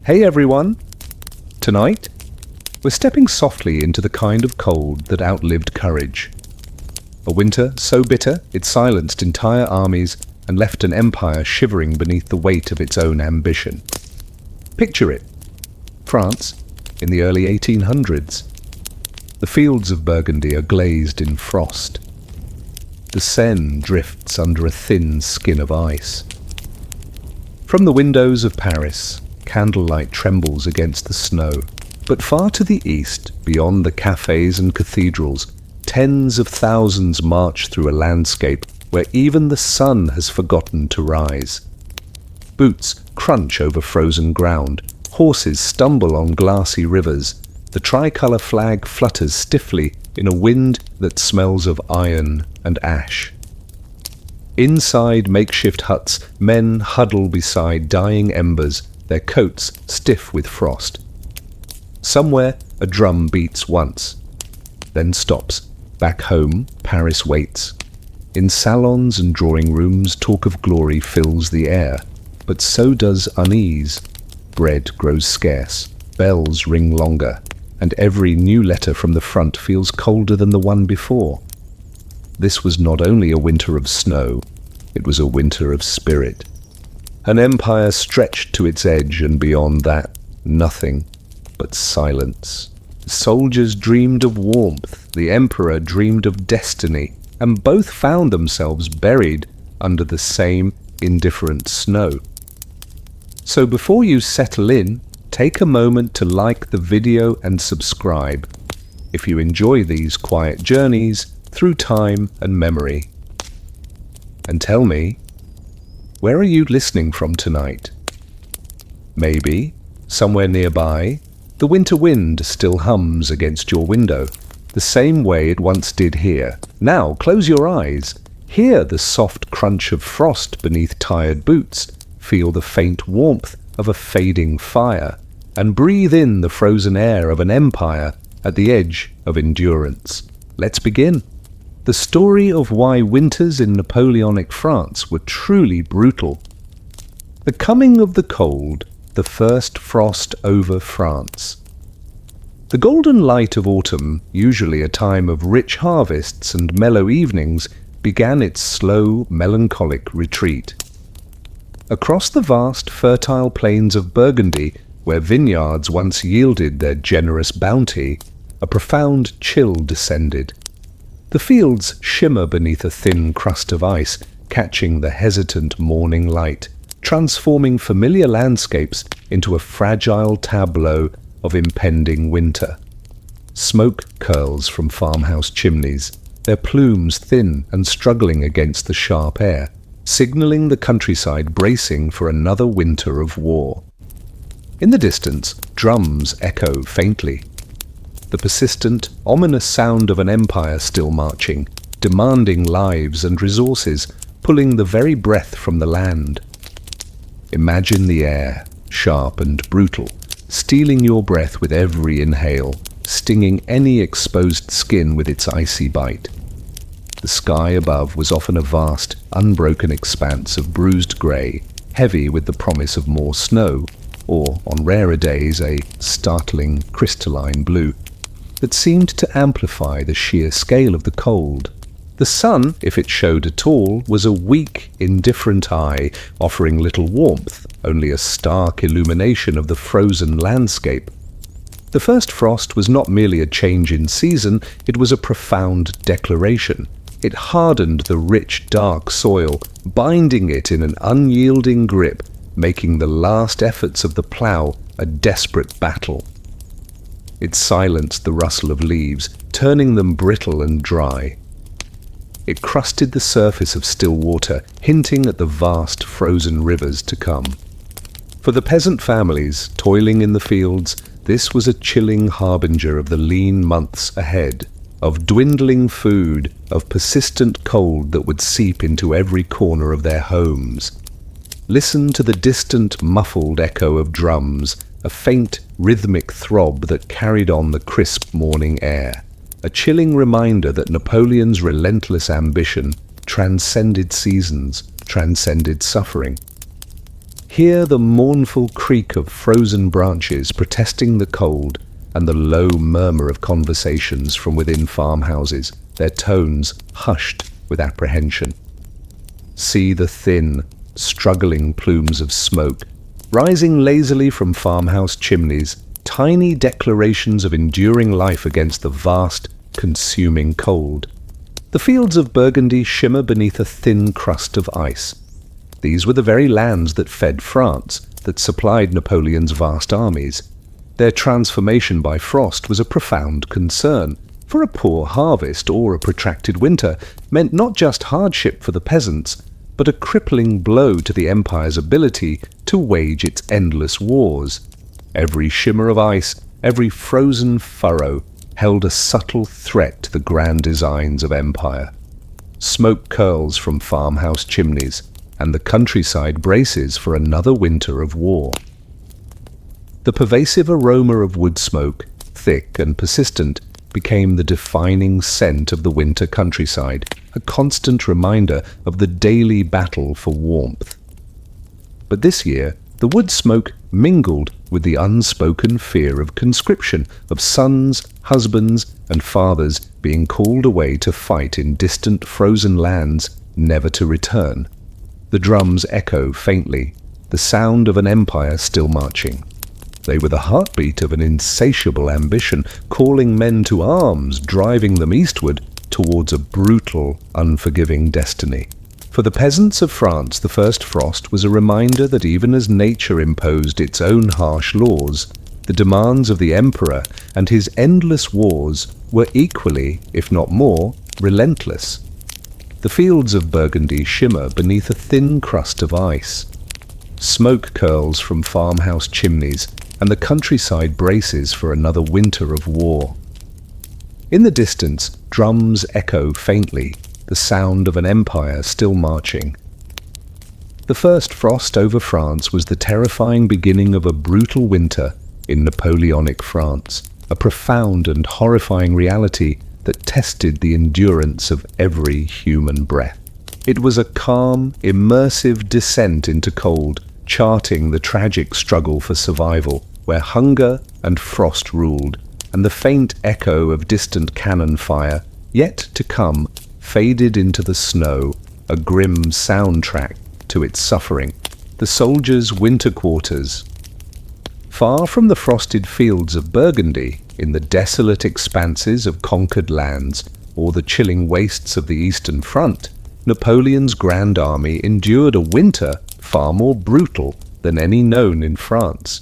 Hey everyone! Tonight, we're stepping softly into the kind of cold that outlived courage. A winter so bitter it silenced entire armies and left an empire shivering beneath the weight of its own ambition. Picture it. France, in the early 1800s. The fields of Burgundy are glazed in frost. The Seine drifts under a thin skin of ice. From the windows of Paris, candlelight trembles against the snow, but far to the east, beyond the cafes and cathedrals, tens of thousands march through a landscape where even the sun has forgotten to rise. Boots crunch over frozen ground, horses stumble on glassy rivers, the tricolour flag flutters stiffly in a wind that smells of iron and ash. Inside makeshift huts, men huddle beside dying embers, their coats stiff with frost. Somewhere a drum beats once, then stops. Back home, Paris waits. In salons and drawing rooms, talk of glory fills the air, but so does unease. Bread grows scarce, bells ring longer, and every new letter from the front feels colder than the one before. This was not only a winter of snow, it was a winter of spirit. An empire stretched to its edge, and beyond that, nothing but silence. The soldiers dreamed of warmth, the emperor dreamed of destiny, and both found themselves buried under the same indifferent snow. So before you settle in, take a moment to like the video and subscribe if you enjoy these quiet journeys through time and memory. And tell me, where are you listening from tonight? Maybe, somewhere nearby, the winter wind still hums against your window, the same way it once did here. Now close your eyes, hear the soft crunch of frost beneath tired boots, feel the faint warmth of a fading fire, and breathe in the frozen air of an empire at the edge of endurance. Let's begin. The story of why winters in Napoleonic France were truly brutal. The coming of the cold, the first frost over France. The golden light of autumn, usually a time of rich harvests and mellow evenings, began its slow, melancholic retreat. Across the vast, fertile plains of Burgundy, where vineyards once yielded their generous bounty, a profound chill descended. The fields shimmer beneath a thin crust of ice, catching the hesitant morning light, transforming familiar landscapes into a fragile tableau of impending winter. Smoke curls from farmhouse chimneys, their plumes thin and struggling against the sharp air, signalling the countryside bracing for another winter of war. In the distance, drums echo faintly. The persistent, ominous sound of an empire still marching, demanding lives and resources, pulling the very breath from the land. Imagine the air, sharp and brutal, stealing your breath with every inhale, stinging any exposed skin with its icy bite. The sky above was often a vast, unbroken expanse of bruised grey, heavy with the promise of more snow, or, on rarer days, a startling, crystalline blue that seemed to amplify the sheer scale of the cold. The sun, if it showed at all, was a weak, indifferent eye, offering little warmth, only a stark illumination of the frozen landscape. The first frost was not merely a change in season, it was a profound declaration. It hardened the rich, dark soil, binding it in an unyielding grip, making the last efforts of the plough a desperate battle. It silenced the rustle of leaves, turning them brittle and dry. It crusted the surface of still water, hinting at the vast frozen rivers to come. For the peasant families toiling in the fields, this was a chilling harbinger of the lean months ahead, of dwindling food, of persistent cold that would seep into every corner of their homes. Listen to the distant, muffled echo of drums, a faint, rhythmic throb that carried on the crisp morning air, a chilling reminder that Napoleon's relentless ambition transcended seasons, transcended suffering. Hear the mournful creak of frozen branches protesting the cold, and the low murmur of conversations from within farmhouses, their tones hushed with apprehension. See the thin, struggling plumes of smoke, rising lazily from farmhouse chimneys, tiny declarations of enduring life against the vast, consuming cold. The fields of Burgundy shimmer beneath a thin crust of ice. These were the very lands that fed France, that supplied Napoleon's vast armies. Their transformation by frost was a profound concern, for a poor harvest or a protracted winter meant not just hardship for the peasants, but a crippling blow to the empire's ability to wage its endless wars. Every shimmer of ice, every frozen furrow, held a subtle threat to the grand designs of empire. Smoke curls from farmhouse chimneys, and the countryside braces for another winter of war. The pervasive aroma of wood smoke, thick and persistent, became the defining scent of the winter countryside, a constant reminder of the daily battle for warmth. But this year, the wood smoke mingled with the unspoken fear of conscription, of sons, husbands, and fathers being called away to fight in distant frozen lands, never to return. The drums echo faintly, the sound of an empire still marching. They were the heartbeat of an insatiable ambition, calling men to arms, driving them eastward towards a brutal, unforgiving destiny. For the peasants of France, the first frost was a reminder that even as nature imposed its own harsh laws, the demands of the emperor and his endless wars were equally, if not more, relentless. The fields of Burgundy shimmer beneath a thin crust of ice. Smoke curls from farmhouse chimneys, and the countryside braces for another winter of war. In the distance, drums echo faintly, the sound of an empire still marching. The first frost over France was the terrifying beginning of a brutal winter in Napoleonic France, a profound and horrifying reality that tested the endurance of every human breath. It was a calm, immersive descent into cold, charting the tragic struggle for survival, where hunger and frost ruled, and the faint echo of distant cannon fire, yet to come, faded into the snow, a grim soundtrack to its suffering. The soldiers' winter quarters. Far from the frosted fields of Burgundy, in the desolate expanses of conquered lands, or the chilling wastes of the Eastern Front, Napoleon's grand army endured a winter far more brutal than any known in France.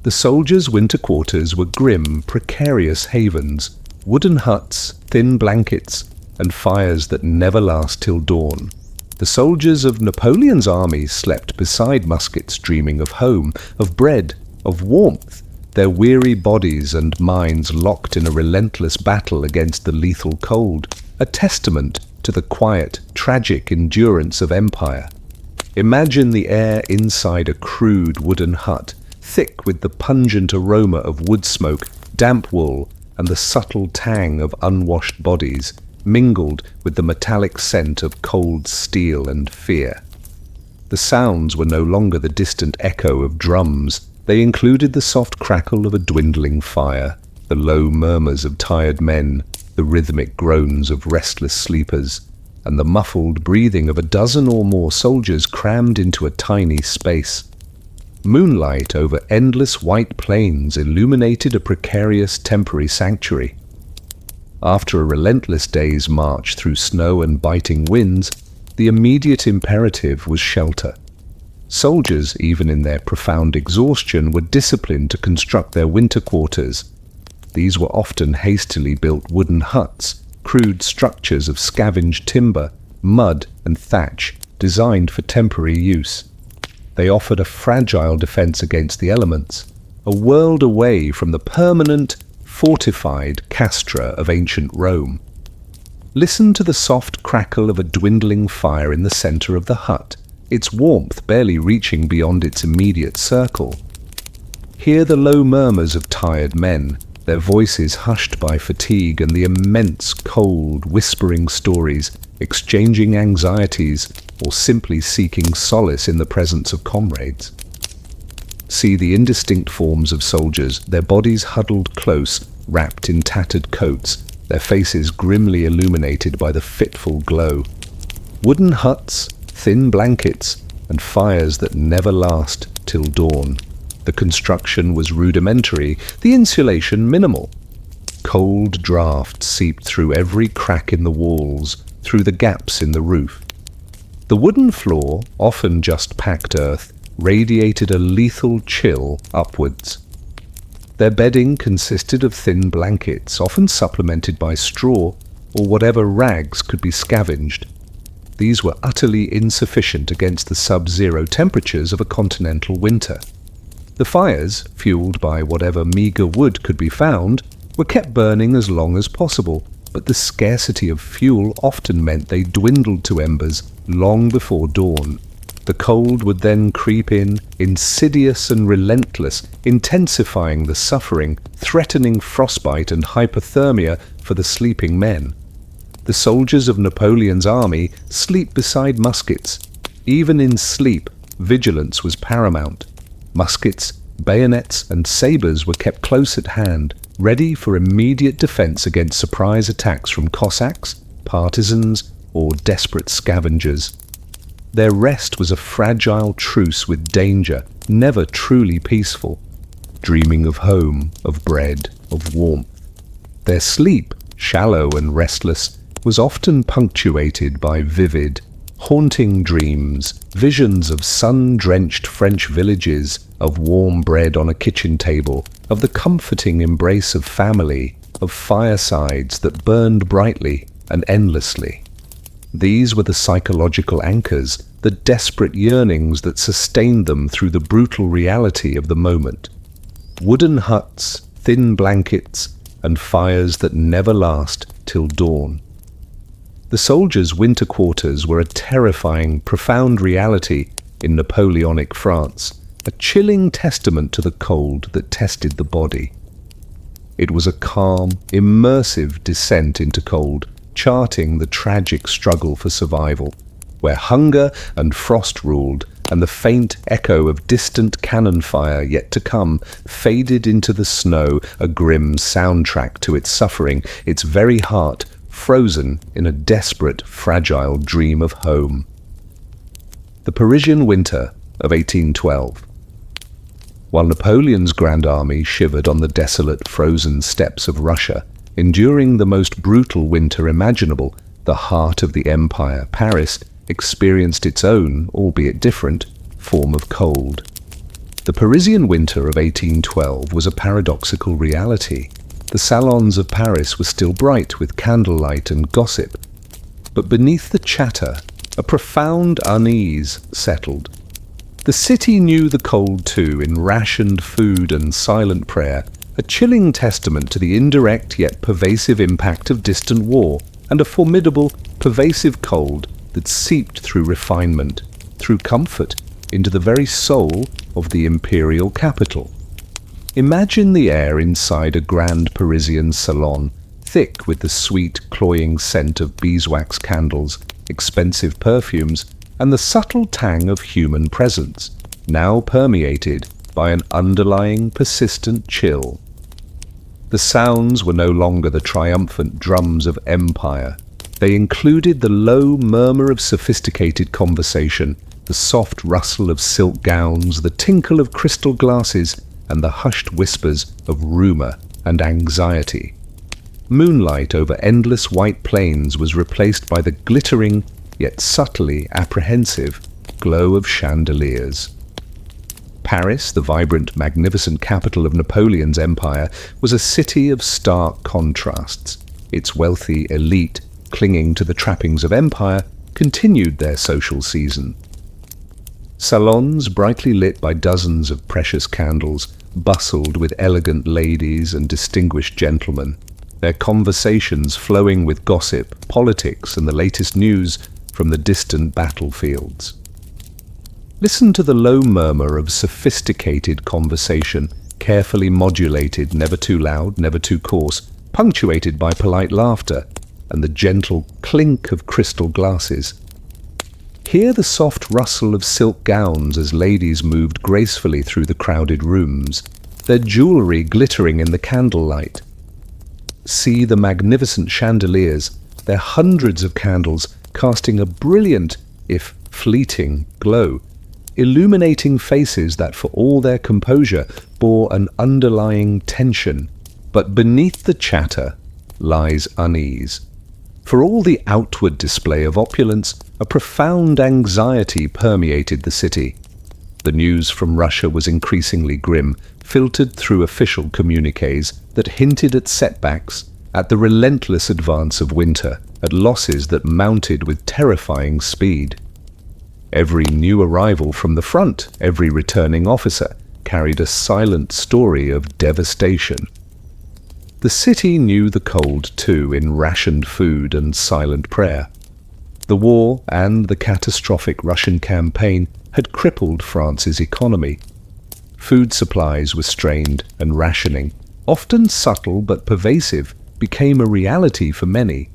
The soldiers' winter quarters were grim, precarious havens, wooden huts, thin blankets, and fires that never last till dawn. The soldiers of Napoleon's army slept beside muskets, dreaming of home, of bread, of warmth, their weary bodies and minds locked in a relentless battle against the lethal cold, a testament to the quiet, tragic endurance of empire. Imagine the air inside a crude wooden hut, thick with the pungent aroma of wood smoke, damp wool, and the subtle tang of unwashed bodies, mingled with the metallic scent of cold steel and fear. The sounds were no longer the distant echo of drums. They included the soft crackle of a dwindling fire, the low murmurs of tired men, the rhythmic groans of restless sleepers, and the muffled breathing of a dozen or more soldiers crammed into a tiny space. Moonlight over endless white plains illuminated a precarious temporary sanctuary. After a relentless day's march through snow and biting winds, the immediate imperative was shelter. Soldiers, even in their profound exhaustion, were disciplined to construct their winter quarters. These were often hastily built wooden huts, crude structures of scavenged timber, mud and thatch, designed for temporary use. They offered a fragile defense against the elements, a world away from the permanent, fortified castra of ancient Rome. Listen to the soft crackle of a dwindling fire in the center of the hut, its warmth barely reaching beyond its immediate circle. Hear the low murmurs of tired men, their voices hushed by fatigue and the immense, cold, whispering stories exchanging anxieties, or simply seeking solace in the presence of comrades. See the indistinct forms of soldiers, their bodies huddled close, wrapped in tattered coats, their faces grimly illuminated by the fitful glow. Wooden huts, thin blankets, and fires that never last till dawn. The construction was rudimentary, the insulation minimal. Cold drafts seeped through every crack in the walls, through the gaps in the roof. The wooden floor, often just packed earth, radiated a lethal chill upwards. Their bedding consisted of thin blankets, often supplemented by straw or whatever rags could be scavenged. These were utterly insufficient against the sub-zero temperatures of a continental winter. The fires, fueled by whatever meagre wood could be found, were kept burning as long as possible, but the scarcity of fuel often meant they dwindled to embers long before dawn. The cold would then creep in, insidious and relentless, intensifying the suffering, threatening frostbite and hypothermia for the sleeping men. The soldiers of Napoleon's army sleep beside muskets. Even in sleep, vigilance was paramount. Muskets, bayonets, and sabres were kept close at hand, ready for immediate defense against surprise attacks from Cossacks, partisans, or desperate scavengers. Their rest was a fragile truce with danger, never truly peaceful, dreaming of home, of bread, of warmth. Their sleep, shallow and restless, was often punctuated by vivid, haunting dreams, visions of sun-drenched French villages, of warm bread on a kitchen table, of the comforting embrace of family, of firesides that burned brightly and endlessly. These were the psychological anchors, the desperate yearnings that sustained them through the brutal reality of the moment. Wooden huts, thin blankets, and fires that never last till dawn. The soldiers' winter quarters were a terrifying, profound reality in Napoleonic France, a chilling testament to the cold that tested the body. It was a calm, immersive descent into cold, charting the tragic struggle for survival, where hunger and frost ruled, and the faint echo of distant cannon fire yet to come faded into the snow, a grim soundtrack to its suffering, its very heart frozen in a desperate, fragile dream of home. The Parisian winter of 1812. While Napoleon's Grand Army shivered on the desolate, frozen steppes of Russia, enduring the most brutal winter imaginable, the heart of the empire, Paris, experienced its own, albeit different, form of cold. The Parisian winter of 1812 was a paradoxical reality. The salons of Paris were still bright with candlelight and gossip, but beneath the chatter, a profound unease settled. The city knew the cold too, in rationed food and silent prayer, a chilling testament to the indirect yet pervasive impact of distant war, and a formidable, pervasive cold that seeped through refinement, through comfort, into the very soul of the imperial capital. Imagine the air inside a grand Parisian salon, thick with the sweet, cloying scent of beeswax candles, expensive perfumes, and the subtle tang of human presence, now permeated by an underlying, persistent chill. The sounds were no longer the triumphant drums of empire. They included the low murmur of sophisticated conversation, the soft rustle of silk gowns, the tinkle of crystal glasses, and the hushed whispers of rumor and anxiety. Moonlight over endless white plains was replaced by the glittering, yet subtly apprehensive, glow of chandeliers. Paris, the vibrant, magnificent capital of Napoleon's empire, was a city of stark contrasts. Its wealthy elite, clinging to the trappings of empire, continued their social season. Salons, brightly lit by dozens of precious candles, bustled with elegant ladies and distinguished gentlemen, their conversations flowing with gossip, politics, and the latest news from the distant battlefields. Listen to the low murmur of sophisticated conversation, carefully modulated, never too loud, never too coarse, punctuated by polite laughter, and the gentle clink of crystal glasses. Hear the soft rustle of silk gowns as ladies moved gracefully through the crowded rooms, their jewellery glittering in the candlelight. See the magnificent chandeliers, their hundreds of candles casting a brilliant, if fleeting, glow, illuminating faces that for all their composure bore an underlying tension, but beneath the chatter lies unease. For all the outward display of opulence, a profound anxiety permeated the city. The news from Russia was increasingly grim, filtered through official communiques that hinted at setbacks, at the relentless advance of winter, at losses that mounted with terrifying speed. Every new arrival from the front, every returning officer, carried a silent story of devastation. The city knew the cold too in rationed food and silent prayer. The war and the catastrophic Russian campaign had crippled France's economy. Food supplies were strained, and rationing, often subtle but pervasive, became a reality for many.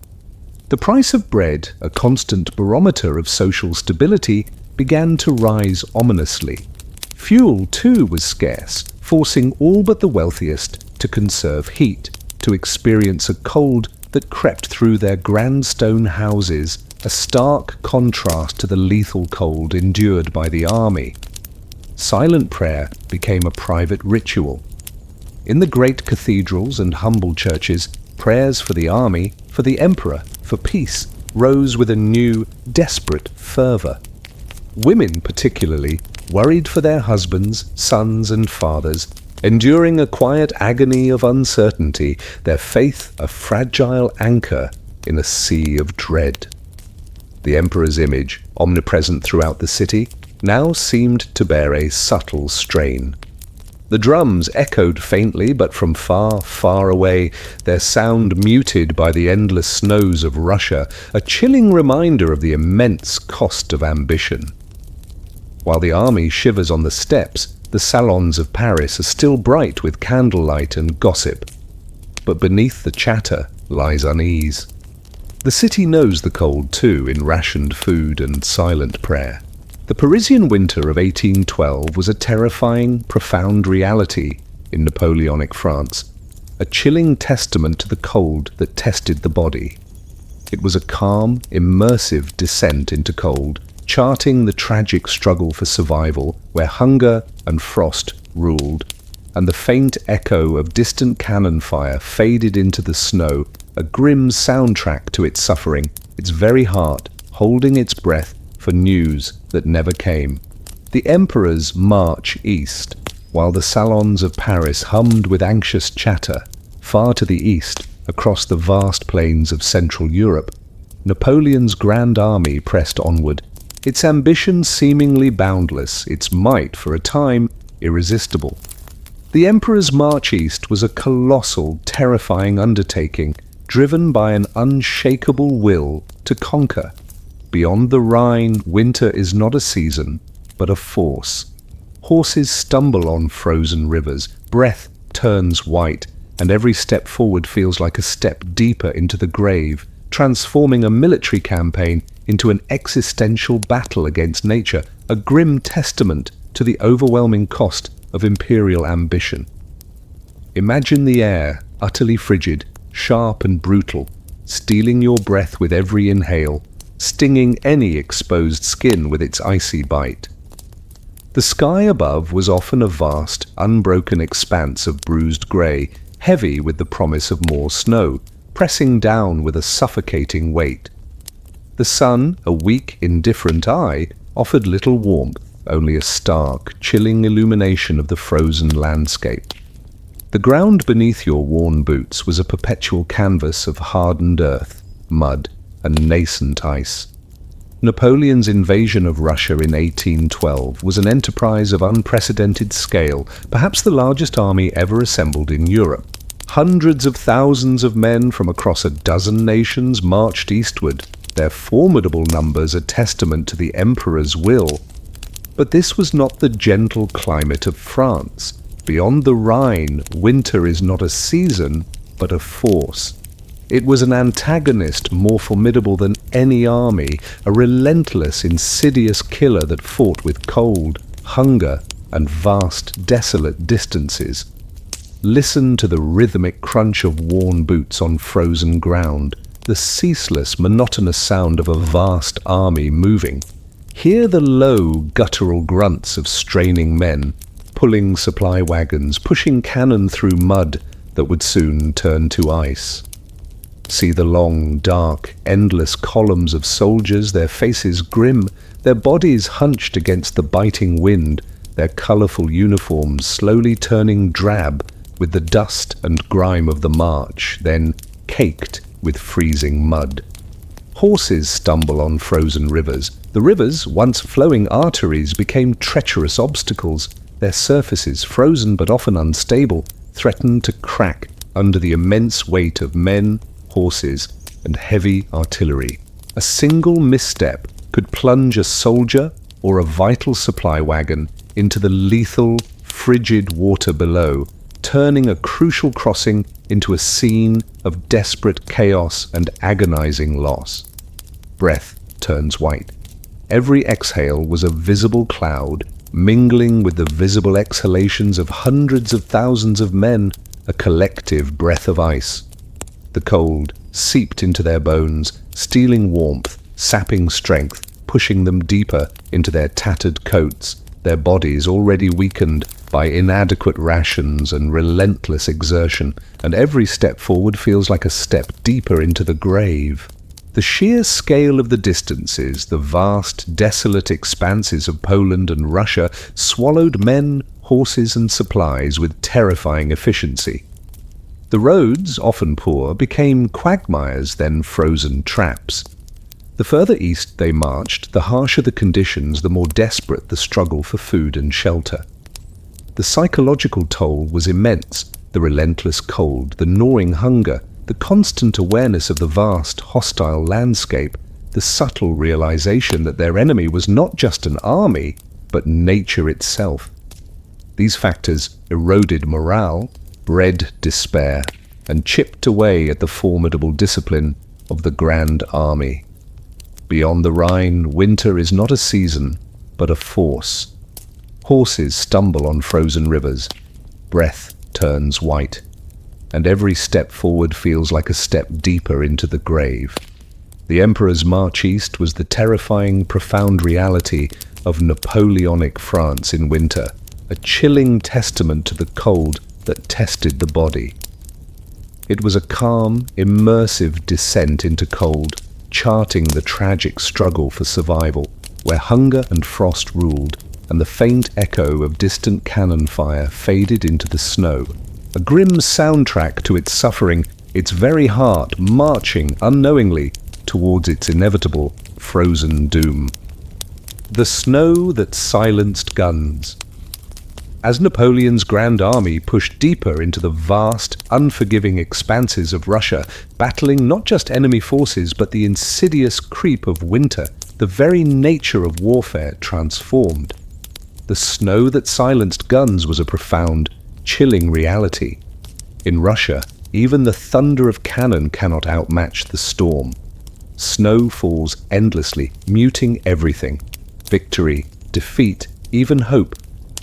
The price of bread, a constant barometer of social stability, began to rise ominously. Fuel, too, was scarce, forcing all but the wealthiest to conserve heat, to experience a cold that crept through their grand stone houses, a stark contrast to the lethal cold endured by the army. Silent prayer became a private ritual. In the great cathedrals and humble churches, prayers for the army, for the emperor, for peace, rose with a new, desperate fervour. Women, particularly, worried for their husbands, sons and fathers, enduring a quiet agony of uncertainty, their faith a fragile anchor in a sea of dread. The emperor's image, omnipresent throughout the city, now seemed to bear a subtle strain. The drums echoed faintly, but from far, far away, their sound muted by the endless snows of Russia, a chilling reminder of the immense cost of ambition. While the army shivers on the steppes, the salons of Paris are still bright with candlelight and gossip. But beneath the chatter lies unease. The city knows the cold too in rationed food and silent prayer. The Parisian winter of 1812 was a terrifying, profound reality in Napoleonic France, a chilling testament to the cold that tested the body. It was a calm, immersive descent into cold, charting the tragic struggle for survival where hunger and frost ruled, and the faint echo of distant cannon fire faded into the snow, a grim soundtrack to its suffering, its very heart holding its breath for news that never came. The emperor's march east, while the salons of Paris hummed with anxious chatter. Far to the east, across the vast plains of Central Europe, Napoleon's grand army pressed onward, its ambition seemingly boundless, its might for a time irresistible. The emperor's march east was a colossal, terrifying undertaking, driven by an unshakable will to conquer. Beyond the Rhine, winter is not a season, but a force. Horses stumble on frozen rivers, breath turns white, and every step forward feels like a step deeper into the grave, transforming a military campaign into an existential battle against nature, a grim testament to the overwhelming cost of imperial ambition. Imagine the air, utterly frigid, sharp and brutal, stealing your breath with every inhale, stinging any exposed skin with its icy bite. The sky above was often a vast, unbroken expanse of bruised grey, heavy with the promise of more snow, pressing down with a suffocating weight. The sun, a weak, indifferent eye, offered little warmth, only a stark, chilling illumination of the frozen landscape. The ground beneath your worn boots was a perpetual canvas of hardened earth, mud, and nascent ice. Napoleon's invasion of Russia in 1812 was an enterprise of unprecedented scale, perhaps the largest army ever assembled in Europe. Hundreds of thousands of men from across a dozen nations marched eastward, their formidable numbers a testament to the emperor's will. But this was not the gentle climate of France. Beyond the Rhine, winter is not a season, but a force. It was an antagonist more formidable than any army, a relentless, insidious killer that fought with cold, hunger, and vast, desolate distances. Listen to the rhythmic crunch of worn boots on frozen ground, the ceaseless, monotonous sound of a vast army moving. Hear the low, guttural grunts of straining men, pulling supply wagons, pushing cannon through mud that would soon turn to ice. See the long, dark, endless columns of soldiers, their faces grim, their bodies hunched against the biting wind, their colourful uniforms slowly turning drab with the dust and grime of the march, then caked with freezing mud. Horses stumble on frozen rivers. The rivers, once flowing arteries, became treacherous obstacles. Their surfaces, frozen but often unstable, threatened to crack under the immense weight of men, horses, and heavy artillery. A single misstep could plunge a soldier or a vital supply wagon into the lethal, frigid water below, turning a crucial crossing into a scene of desperate chaos and agonizing loss. Breath turns white. Every exhale was a visible cloud, mingling with the visible exhalations of hundreds of thousands of men, a collective breath of ice. The cold seeped into their bones, stealing warmth, sapping strength, pushing them deeper into their tattered coats, their bodies already weakened by inadequate rations and relentless exertion, and every step forward feels like a step deeper into the grave. The sheer scale of the distances, the vast, desolate expanses of Poland and Russia, swallowed men, horses, and supplies with terrifying efficiency. The roads, often poor, became quagmires, then frozen traps. The further east they marched, the harsher the conditions, the more desperate the struggle for food and shelter. The psychological toll was immense, the relentless cold, the gnawing hunger, the constant awareness of the vast, hostile landscape, the subtle realization that their enemy was not just an army, but nature itself. These factors eroded morale, bred despair, and chipped away at the formidable discipline of the Grand Army. Beyond the Rhine, winter is not a season, but a force. Horses stumble on frozen rivers. Breath turns white, and every step forward feels like a step deeper into the grave. The Emperor's march east was the terrifying, profound reality of Napoleonic France in winter, a chilling testament to the cold that tested the body. It was a calm, immersive descent into cold, charting the tragic struggle for survival, where hunger and frost ruled, and the faint echo of distant cannon fire faded into the snow, a grim soundtrack to its suffering, its very heart marching unknowingly towards its inevitable frozen doom. The snow that silenced guns. As Napoleon's Grand Army pushed deeper into the vast, unforgiving expanses of Russia, battling not just enemy forces but the insidious creep of winter, the very nature of warfare transformed. The snow that silenced guns was a profound, chilling reality. In Russia, even the thunder of cannon cannot outmatch the storm. Snow falls endlessly, muting everything. Victory, defeat, even hope,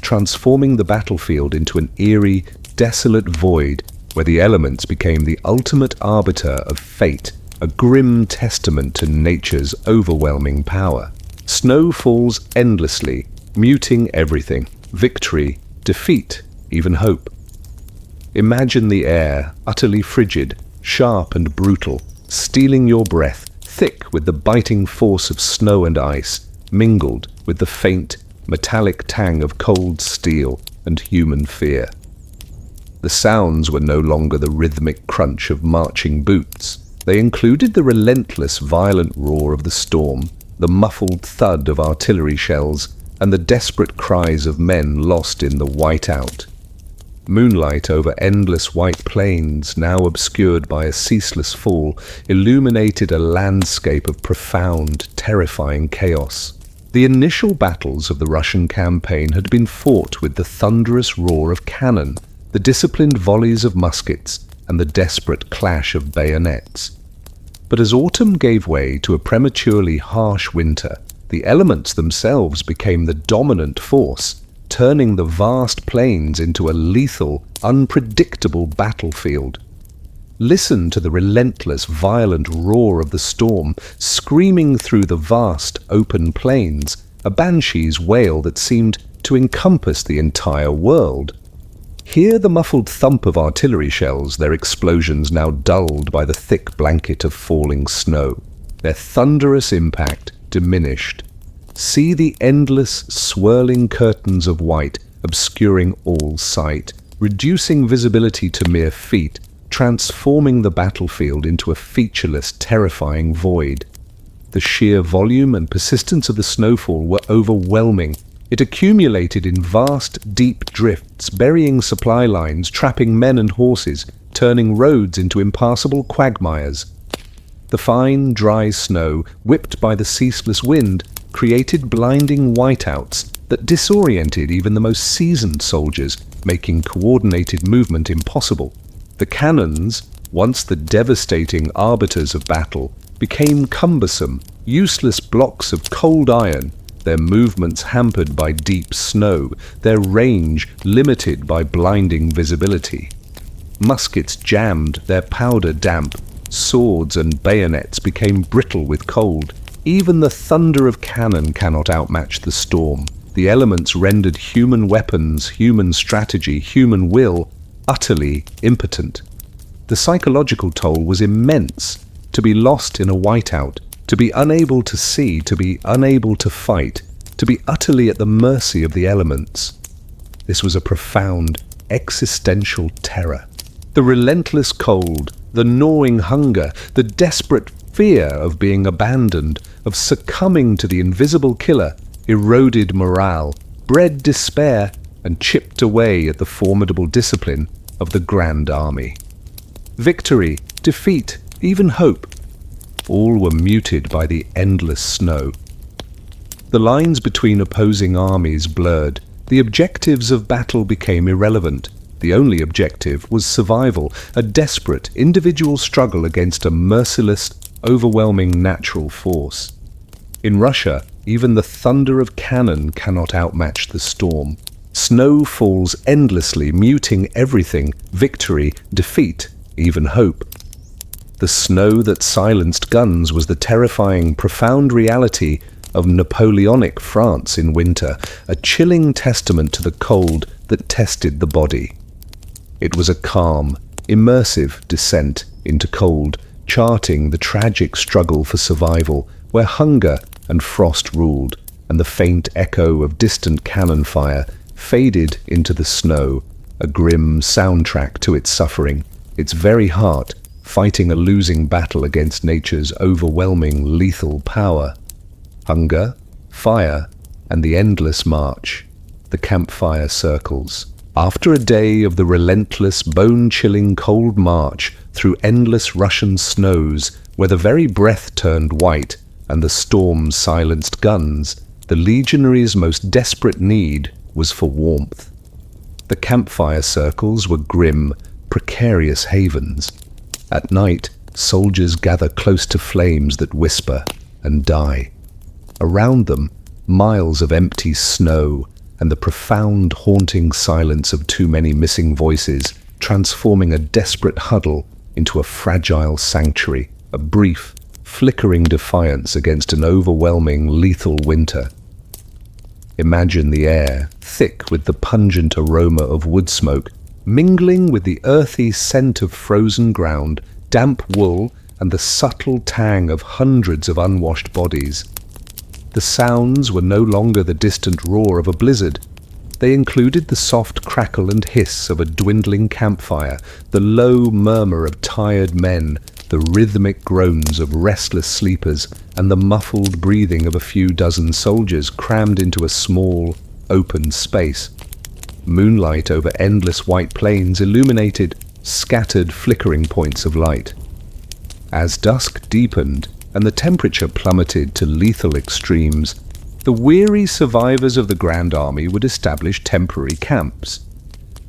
transforming the battlefield into an eerie, desolate void where the elements became the ultimate arbiter of fate, a grim testament to nature's overwhelming power. Snow falls endlessly, muting everything. Victory, defeat, even hope. Imagine the air, utterly frigid, sharp and brutal, stealing your breath, thick with the biting force of snow and ice, mingled with the faint, metallic tang of cold steel and human fear. The sounds were no longer the rhythmic crunch of marching boots. They included the relentless, violent roar of the storm, the muffled thud of artillery shells, and the desperate cries of men lost in the whiteout. Moonlight over endless white plains, now obscured by a ceaseless fall, illuminated a landscape of profound, terrifying chaos. The initial battles of the Russian campaign had been fought with the thunderous roar of cannon, the disciplined volleys of muskets, and the desperate clash of bayonets. But as autumn gave way to a prematurely harsh winter, the elements themselves became the dominant force, turning the vast plains into a lethal, unpredictable battlefield. Listen to the relentless, violent roar of the storm, screaming through the vast, open plains, a banshee's wail that seemed to encompass the entire world. Hear the muffled thump of artillery shells, their explosions now dulled by the thick blanket of falling snow, their thunderous impact diminished. See the endless, swirling curtains of white obscuring all sight, reducing visibility to mere feet, transforming the battlefield into a featureless, terrifying void. The sheer volume and persistence of the snowfall were overwhelming. It accumulated in vast, deep drifts, burying supply lines, trapping men and horses, turning roads into impassable quagmires. The fine, dry snow, whipped by the ceaseless wind, created blinding whiteouts that disoriented even the most seasoned soldiers, making coordinated movement impossible. The cannons, once the devastating arbiters of battle, became cumbersome, useless blocks of cold iron, their movements hampered by deep snow, their range limited by blinding visibility. Muskets jammed, their powder damp, swords and bayonets became brittle with cold. Even the thunder of cannon cannot outmatch the storm. The elements rendered human weapons, human strategy, human will utterly impotent. The psychological toll was immense. To be lost in a whiteout, to be unable to see, to be unable to fight, to be utterly at the mercy of the elements. This was a profound, existential terror. The relentless cold, the gnawing hunger, the desperate fear of being abandoned, of succumbing to the invisible killer, eroded morale, bred despair, and chipped away at the formidable discipline of the Grand Army. Victory, defeat, even hope, all were muted by the endless snow. The lines between opposing armies blurred. The objectives of battle became irrelevant. The only objective was survival, a desperate, individual struggle against a merciless, overwhelming natural force. In Russia, even the thunder of cannon cannot outmatch the storm. Snow falls endlessly, muting everything: victory, defeat, even hope. The snow that silenced guns was the terrifying, profound reality of Napoleonic France in winter, a chilling testament to the cold that tested the body. It was a calm, immersive descent into cold, charting the tragic struggle for survival, where hunger and frost ruled, and the faint echo of distant cannon fire faded into the snow, a grim soundtrack to its suffering, its very heart fighting a losing battle against nature's overwhelming lethal power. Hunger, fire, and the endless march, the campfire circles. After a day of the relentless, bone-chilling cold march through endless Russian snows, where the very breath turned white and the storm silenced guns, the legionaries' most desperate need was for warmth. The campfire circles were grim, precarious havens. At night, soldiers gather close to flames that whisper and die. Around them, miles of empty snow and the profound, haunting silence of too many missing voices, transforming a desperate huddle into a fragile sanctuary, a brief, flickering defiance against an overwhelming, lethal winter. Imagine the air, thick with the pungent aroma of wood smoke, mingling with the earthy scent of frozen ground, damp wool, and the subtle tang of hundreds of unwashed bodies. The sounds were no longer the distant roar of a blizzard. They included the soft crackle and hiss of a dwindling campfire, the low murmur of tired men, the rhythmic groans of restless sleepers, and the muffled breathing of a few dozen soldiers crammed into a small, open space. Moonlight over endless white plains illuminated scattered, flickering points of light. As dusk deepened and the temperature plummeted to lethal extremes, the weary survivors of the Grand Army would establish temporary camps.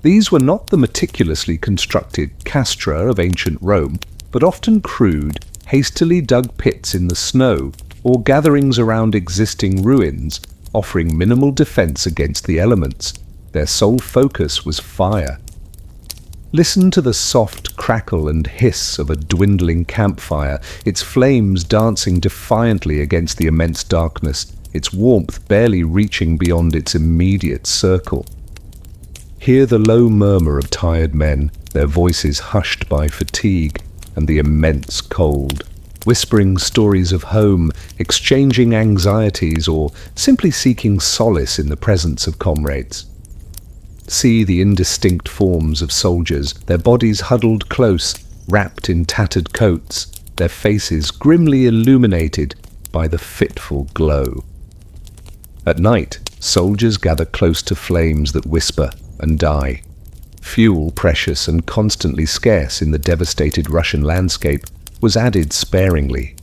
These were not the meticulously constructed castra of ancient Rome, but often crude, hastily dug pits in the snow or gatherings around existing ruins, offering minimal defense against the elements. Their sole focus was fire. Listen to the soft crackle and hiss of a dwindling campfire, its flames dancing defiantly against the immense darkness, its warmth barely reaching beyond its immediate circle. Hear the low murmur of tired men, their voices hushed by fatigue and the immense cold, whispering stories of home, exchanging anxieties, or simply seeking solace in the presence of comrades. See the indistinct forms of soldiers, their bodies huddled close, wrapped in tattered coats, their faces grimly illuminated by the fitful glow. At night, soldiers gather close to flames that whisper and die. Fuel, precious and constantly scarce in the devastated Russian landscape, was added sparingly.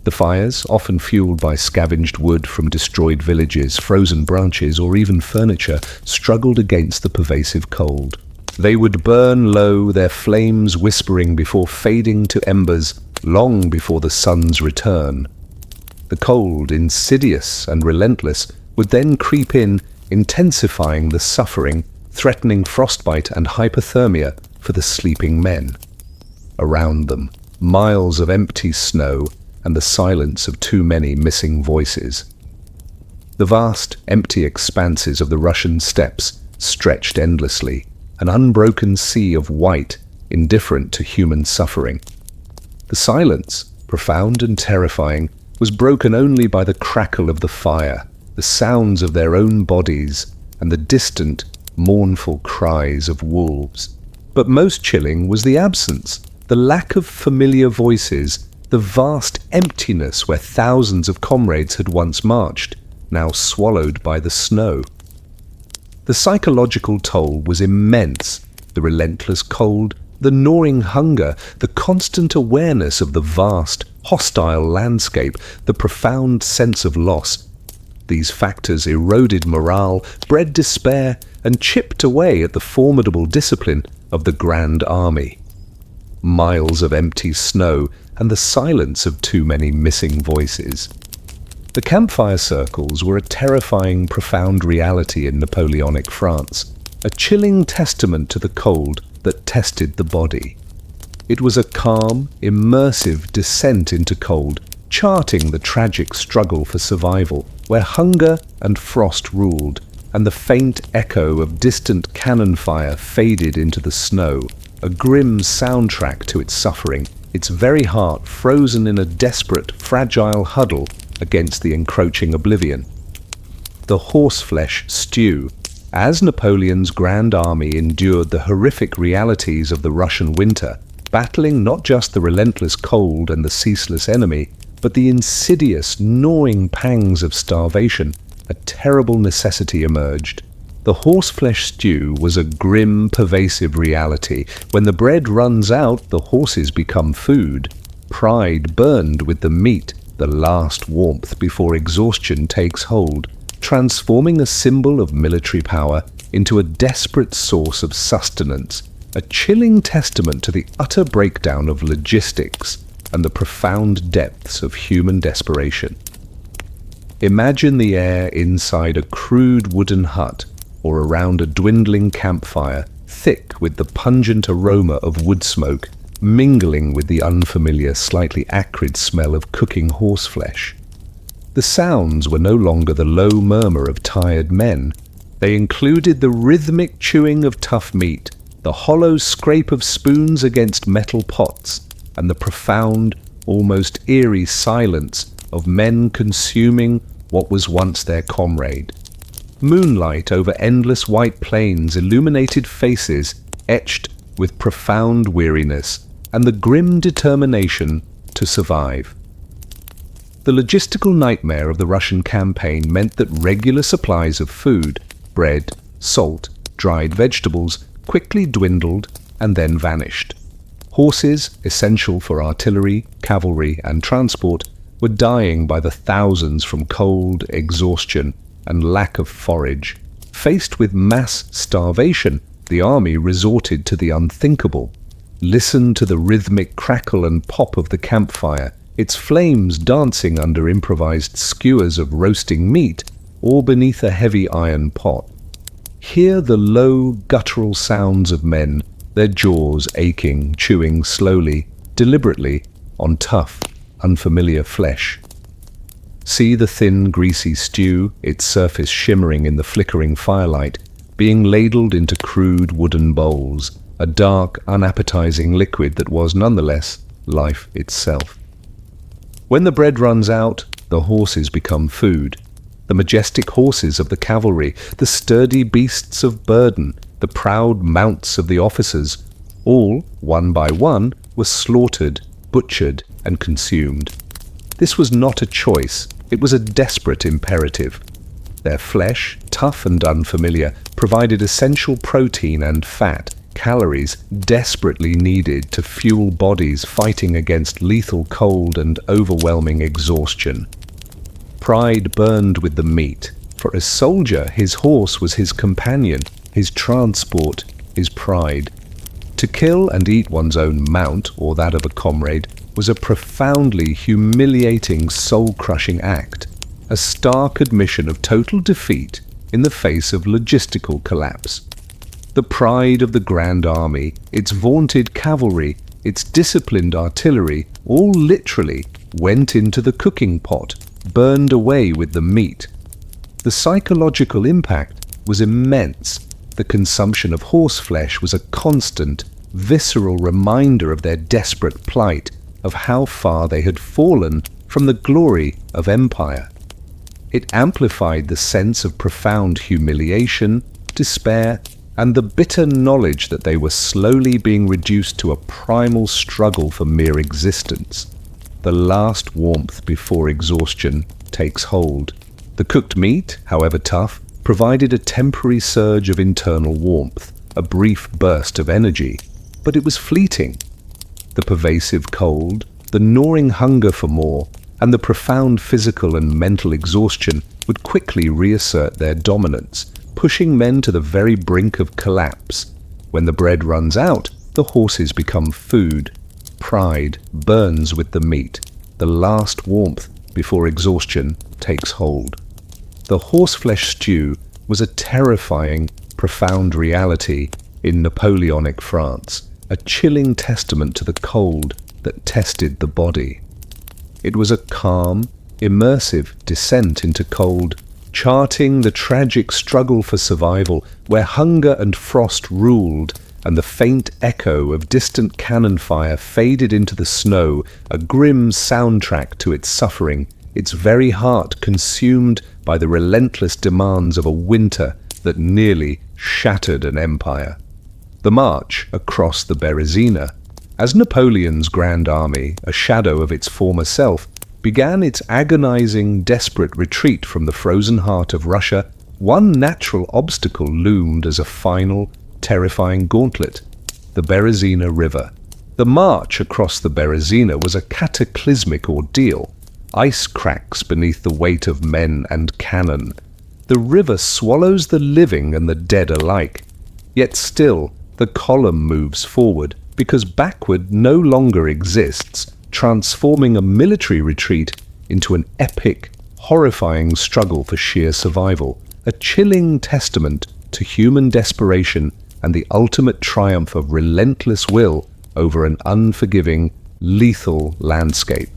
The fires, often fueled by scavenged wood from destroyed villages, frozen branches, or even furniture, struggled against the pervasive cold. They would burn low, their flames whispering before fading to embers long before the sun's return. The cold, insidious and relentless, would then creep in, intensifying the suffering, threatening frostbite and hypothermia for the sleeping men. Around them, miles of empty snow and the silence of too many missing voices. The vast, empty expanses of the Russian steppes stretched endlessly, an unbroken sea of white, indifferent to human suffering. The silence, profound and terrifying, was broken only by the crackle of the fire, the sounds of their own bodies, and the distant, mournful cries of wolves. But most chilling was the absence, the lack of familiar voices, the vast emptiness where thousands of comrades had once marched, now swallowed by the snow. The psychological toll was immense, the relentless cold, the gnawing hunger, the constant awareness of the vast, hostile landscape, the profound sense of loss. These factors eroded morale, bred despair, and chipped away at the formidable discipline of the Grand Army. Miles of empty snow and the silence of too many missing voices. The campfire circles were a terrifying, profound reality in Napoleonic France, a chilling testament to the cold that tested the body. It was a calm, immersive descent into cold, charting the tragic struggle for survival, where hunger and frost ruled, and the faint echo of distant cannon fire faded into the snow, a grim soundtrack to its suffering, its very heart frozen in a desperate, fragile huddle against the encroaching oblivion. The horseflesh stew. As Napoleon's Grand Army endured the horrific realities of the Russian winter, battling not just the relentless cold and the ceaseless enemy, but the insidious, gnawing pangs of starvation, a terrible necessity emerged. The horseflesh stew was a grim, pervasive reality. When the bread runs out, the horses become food. Pride burned with the meat, the last warmth before exhaustion takes hold, transforming a symbol of military power into a desperate source of sustenance, a chilling testament to the utter breakdown of logistics and the profound depths of human desperation. Imagine the air inside a crude wooden hut or around a dwindling campfire, thick with the pungent aroma of wood smoke, mingling with the unfamiliar, slightly acrid smell of cooking horseflesh. The sounds were no longer the low murmur of tired men. They included the rhythmic chewing of tough meat, the hollow scrape of spoons against metal pots, and the profound, almost eerie silence of men consuming what was once their comrade. Moonlight over endless white plains illuminated faces etched with profound weariness and the grim determination to survive. The logistical nightmare of the Russian campaign meant that regular supplies of food, bread, salt, dried vegetables, quickly dwindled and then vanished. Horses, essential for artillery, cavalry, and transport, were dying by the thousands from cold, exhaustion, and lack of forage. Faced with mass starvation, the army resorted to the unthinkable. Listen to the rhythmic crackle and pop of the campfire, its flames dancing under improvised skewers of roasting meat or beneath a heavy iron pot. Hear the low, guttural sounds of men, their jaws aching, chewing slowly, deliberately, on tough, unfamiliar flesh. See the thin, greasy stew, its surface shimmering in the flickering firelight, being ladled into crude wooden bowls, a dark, unappetizing liquid that was nonetheless life itself. When the bread runs out, the horses become food. The majestic horses of the cavalry, the sturdy beasts of burden, the proud mounts of the officers, all, one by one, were slaughtered, butchered, and consumed. This was not a choice, it was a desperate imperative. Their flesh, tough and unfamiliar, provided essential protein and fat, calories desperately needed to fuel bodies fighting against lethal cold and overwhelming exhaustion. Pride burned with the meat. For a soldier, his horse was his companion, his transport, his pride. To kill and eat one's own mount, or that of a comrade, was a profoundly humiliating, soul-crushing act, a stark admission of total defeat in the face of logistical collapse. The pride of the Grand Army, its vaunted cavalry, its disciplined artillery, all literally went into the cooking pot, burned away with the meat. The psychological impact was immense. The consumption of horseflesh was a constant, visceral reminder of their desperate plight, of how far they had fallen from the glory of empire. It amplified the sense of profound humiliation, despair, and the bitter knowledge that they were slowly being reduced to a primal struggle for mere existence. The last warmth before exhaustion takes hold. The cooked meat, however tough, provided a temporary surge of internal warmth, a brief burst of energy, but it was fleeting. The pervasive cold, the gnawing hunger for more, and the profound physical and mental exhaustion would quickly reassert their dominance, pushing men to the very brink of collapse. When the bread runs out, the horses become food. Pride burns with the meat, the last warmth before exhaustion takes hold. The horseflesh stew was a terrifying, profound reality in Napoleonic France, a chilling testament to the cold that tested the body. It was a calm, immersive descent into cold, charting the tragic struggle for survival where hunger and frost ruled, and the faint echo of distant cannon fire faded into the snow, a grim soundtrack to its suffering, its very heart consumed by the relentless demands of a winter that nearly shattered an empire. The march across the Berezina, as Napoleon's Grand Army, a shadow of its former self, began its agonizing, desperate retreat from the frozen heart of Russia, one natural obstacle loomed as a final, terrifying gauntlet: the Berezina River. The march across the Berezina was a cataclysmic ordeal, ice cracks beneath the weight of men and cannon. The river swallows the living and the dead alike, yet still the column moves forward, because backward no longer exists, transforming a military retreat into an epic, horrifying struggle for sheer survival, a chilling testament to human desperation and the ultimate triumph of relentless will over an unforgiving, lethal landscape.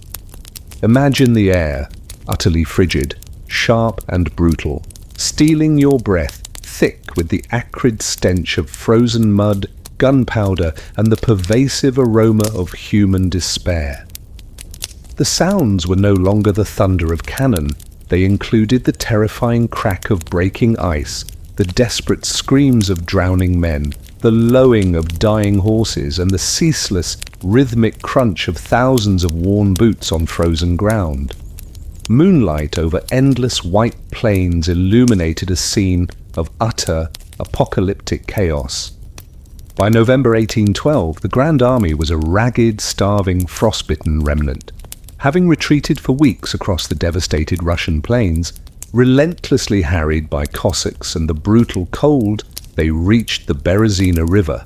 Imagine the air, utterly frigid, sharp and brutal, stealing your breath, thick with the acrid stench of frozen mud, gunpowder, and the pervasive aroma of human despair. The sounds were no longer the thunder of cannon. They included the terrifying crack of breaking ice, the desperate screams of drowning men, the lowing of dying horses, and the ceaseless, rhythmic crunch of thousands of worn boots on frozen ground. Moonlight over endless white plains illuminated a scene of utter, apocalyptic chaos. By November 1812, the Grand Army was a ragged, starving, frostbitten remnant. Having retreated for weeks across the devastated Russian plains, relentlessly harried by Cossacks and the brutal cold, they reached the Berezina River.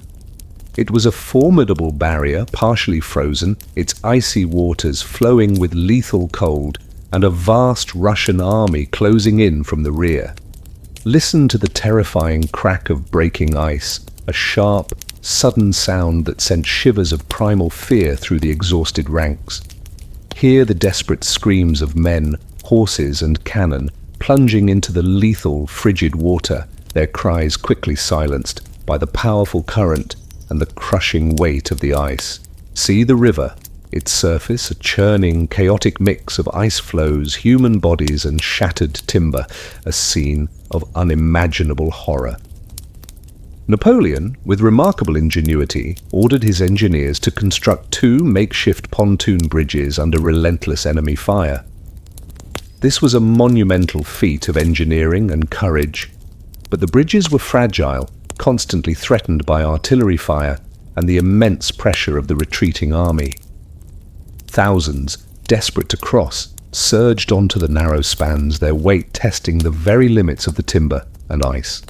It was a formidable barrier, partially frozen, its icy waters flowing with lethal cold, and a vast Russian army closing in from the rear. Listen to the terrifying crack of breaking ice, a sharp, sudden sound that sent shivers of primal fear through the exhausted ranks. Hear the desperate screams of men, horses, and cannon plunging into the lethal, frigid water, their cries quickly silenced by the powerful current and the crushing weight of the ice. See the river, its surface a churning, chaotic mix of ice floes, human bodies, and shattered timber, a scene of unimaginable horror. Napoleon, with remarkable ingenuity, ordered his engineers to construct 2 makeshift pontoon bridges under relentless enemy fire. This was a monumental feat of engineering and courage, but the bridges were fragile, constantly threatened by artillery fire and the immense pressure of the retreating army. Thousands, desperate to cross, surged onto the narrow spans, their weight testing the very limits of the timber and ice.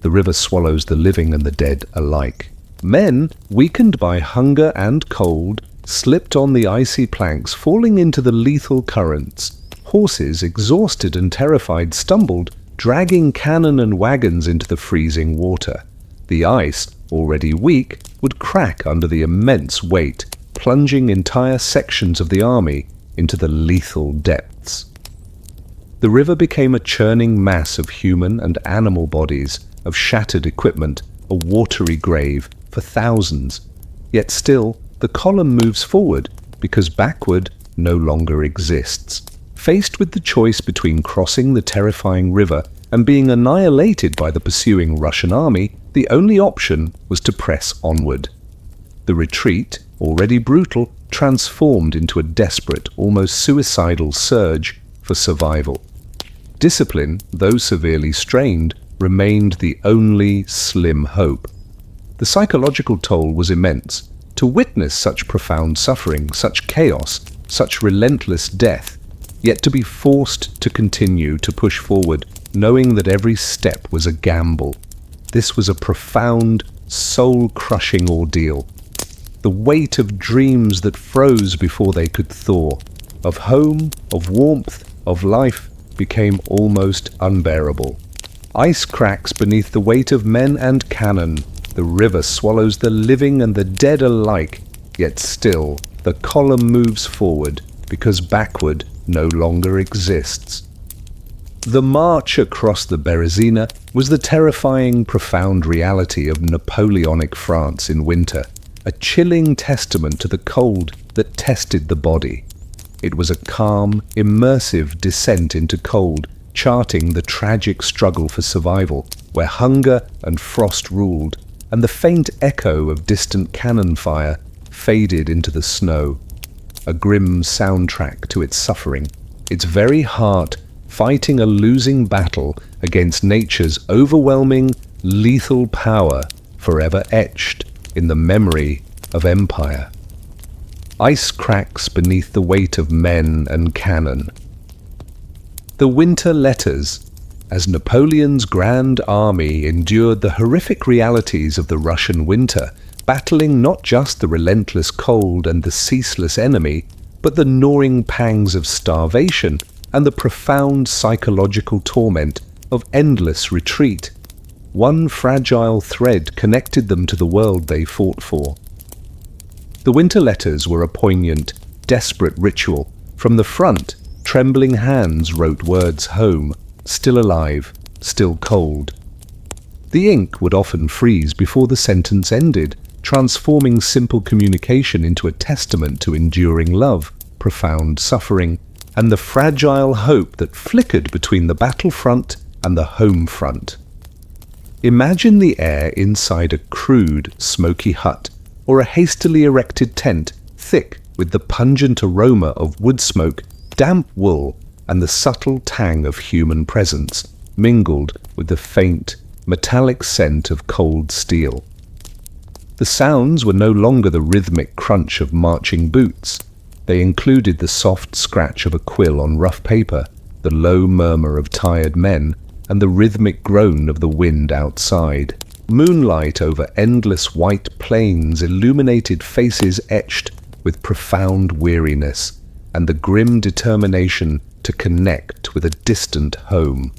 The river swallows the living and the dead alike. Men, weakened by hunger and cold, slipped on the icy planks, falling into the lethal currents. Horses, exhausted and terrified, stumbled, dragging cannon and wagons into the freezing water. The ice, already weak, would crack under the immense weight, plunging entire sections of the army into the lethal depths. The river became a churning mass of human and animal bodies, of shattered equipment, a watery grave for thousands. Yet still, the column moves forward, because backward no longer exists. Faced with the choice between crossing the terrifying river and being annihilated by the pursuing Russian army, the only option was to press onward. The retreat, already brutal, transformed into a desperate, almost suicidal surge for survival. Discipline, though severely strained, remained the only slim hope. The psychological toll was immense. To witness such profound suffering, such chaos, such relentless death, yet to be forced to continue to push forward, knowing that every step was a gamble. This was a profound, soul-crushing ordeal. The weight of dreams that froze before they could thaw, of home, of warmth, of life, became almost unbearable. Ice cracks beneath the weight of men and cannon. The river swallows the living and the dead alike, yet still the column moves forward, because backward no longer exists. The march across the Berezina was the terrifying, profound reality of Napoleonic France in winter, a chilling testament to the cold that tested the body. It was a calm, immersive descent into cold, charting the tragic struggle for survival, where hunger and frost ruled, and the faint echo of distant cannon fire faded into the snow. A grim soundtrack to its suffering, its very heart fighting a losing battle against nature's overwhelming, lethal power, forever etched in the memory of empire. Ice cracks beneath the weight of men and cannon. The winter letters, as Napoleon's grand army endured the horrific realities of the Russian winter, battling not just the relentless cold and the ceaseless enemy, but the gnawing pangs of starvation and the profound psychological torment of endless retreat. One fragile thread connected them to the world they fought for. The winter letters were a poignant, desperate ritual. From the front, trembling hands wrote words home, still alive, still cold. The ink would often freeze before the sentence ended, transforming simple communication into a testament to enduring love, profound suffering, and the fragile hope that flickered between the battlefront and the home front. Imagine the air inside a crude, smoky hut, or a hastily erected tent, thick with the pungent aroma of wood smoke, damp wool, and the subtle tang of human presence, mingled with the faint, metallic scent of cold steel. The sounds were no longer the rhythmic crunch of marching boots. They included the soft scratch of a quill on rough paper, the low murmur of tired men, and the rhythmic groan of the wind outside. Moonlight over endless white plains illuminated faces etched with profound weariness and the grim determination to connect with a distant home.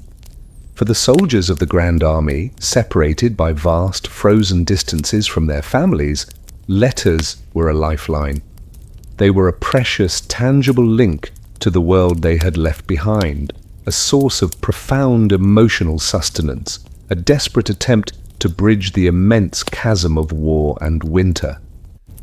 For the soldiers of the Grand Army, separated by vast frozen distances from their families, letters were a lifeline. They were a precious, tangible link to the world they had left behind, a source of profound emotional sustenance, a desperate attempt to bridge the immense chasm of war and winter.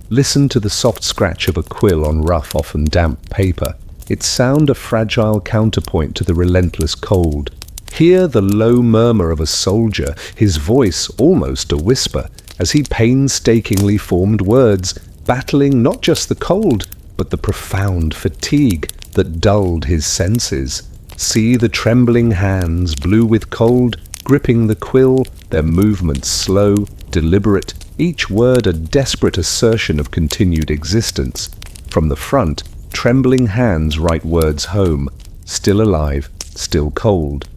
Listen to the soft scratch of a quill on rough, often damp paper. Its sound a fragile counterpoint to the relentless cold. Hear the low murmur of a soldier, his voice almost a whisper, as he painstakingly formed words, battling not just the cold, but the profound fatigue that dulled his senses. See the trembling hands, blue with cold, gripping the quill, their movements slow, deliberate, each word a desperate assertion of continued existence. From the front, trembling hands write words home, still alive, still cold.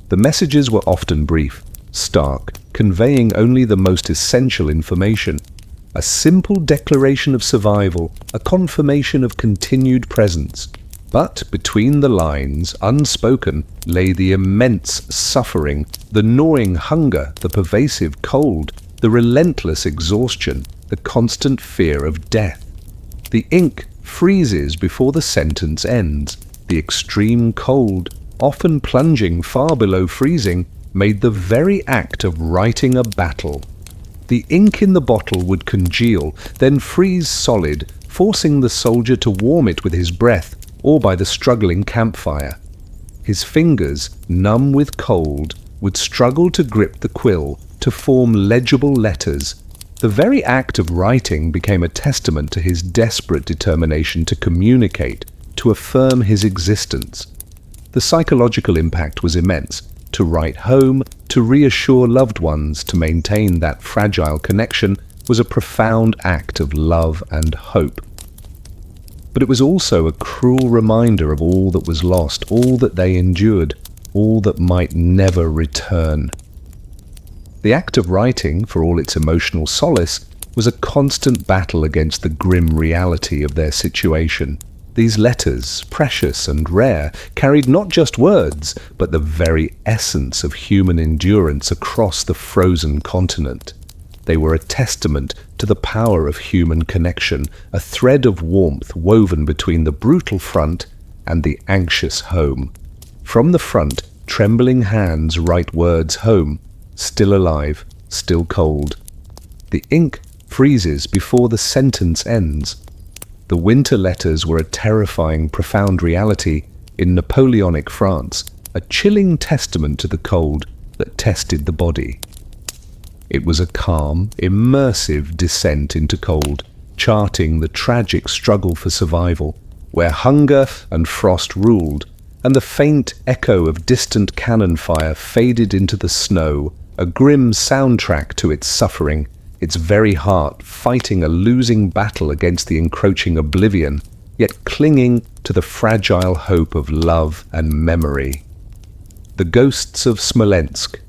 The messages were often brief, stark, conveying only the most essential information. A simple declaration of survival, a confirmation of continued presence. But between the lines, unspoken, lay the immense suffering, the gnawing hunger, the pervasive cold, the relentless exhaustion, the constant fear of death. The ink freezes before the sentence ends. The extreme cold, often plunging far below freezing, made the very act of writing a battle. The ink in the bottle would congeal, then freeze solid, forcing the soldier to warm it with his breath or by the struggling campfire. His fingers, numb with cold, would struggle to grip the quill, to form legible letters. The very act of writing became a testament to his desperate determination to communicate, to affirm his existence. The psychological impact was immense. To write home, to reassure loved ones, to maintain that fragile connection was a profound act of love and hope. But it was also a cruel reminder of all that was lost, all that they endured, all that might never return. The act of writing, for all its emotional solace, was a constant battle against the grim reality of their situation. These letters, precious and rare, carried not just words, but the very essence of human endurance across the frozen continent. They were a testament to the power of human connection, a thread of warmth woven between the brutal front and the anxious home. From the front, trembling hands write words home, still alive, still cold. The ink freezes before the sentence ends. The winter letters were a terrifying, profound reality in Napoleonic France, a chilling testament to the cold that tested the body. It was a calm, immersive descent into cold, charting the tragic struggle for survival, where hunger and frost ruled, and the faint echo of distant cannon fire faded into the snow, a grim soundtrack to its suffering, its very heart fighting a losing battle against the encroaching oblivion, yet clinging to the fragile hope of love and memory. The Ghosts of Smolensk.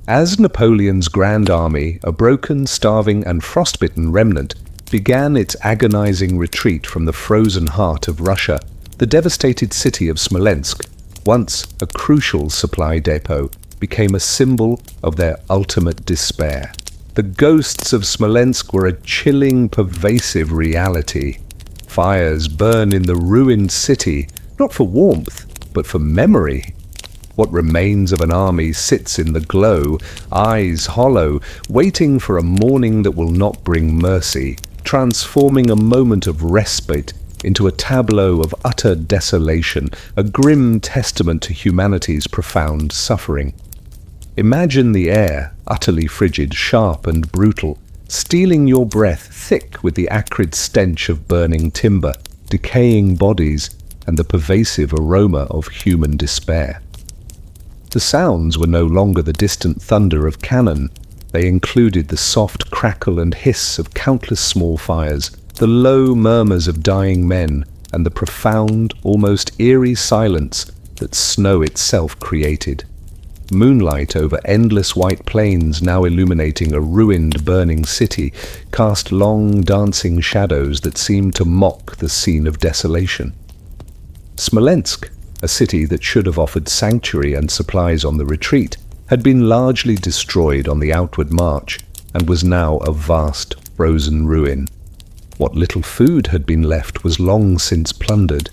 As Napoleon's Grand Army, a broken, starving and frostbitten remnant, began its agonizing retreat from the frozen heart of Russia, the devastated city of Smolensk, once a crucial supply depot, became a symbol of their ultimate despair. The ghosts of Smolensk were a chilling, pervasive reality. Fires burn in the ruined city, not for warmth, but for memory. What remains of an army sits in the glow, eyes hollow, waiting for a morning that will not bring mercy, transforming a moment of respite into a tableau of utter desolation, a grim testament to humanity's profound suffering. Imagine the air, utterly frigid, sharp and brutal, stealing your breath thick with the acrid stench of burning timber, decaying bodies, and the pervasive aroma of human despair. The sounds were no longer the distant thunder of cannon. They included the soft crackle and hiss of countless small fires, the low murmurs of dying men, and the profound, almost eerie silence that snow itself created. Moonlight over endless white plains now illuminating a ruined, burning city cast long, dancing shadows that seemed to mock the scene of desolation. Smolensk, a city that should have offered sanctuary and supplies on the retreat, had been largely destroyed on the outward march and was now a vast, frozen ruin. What little food had been left was long since plundered.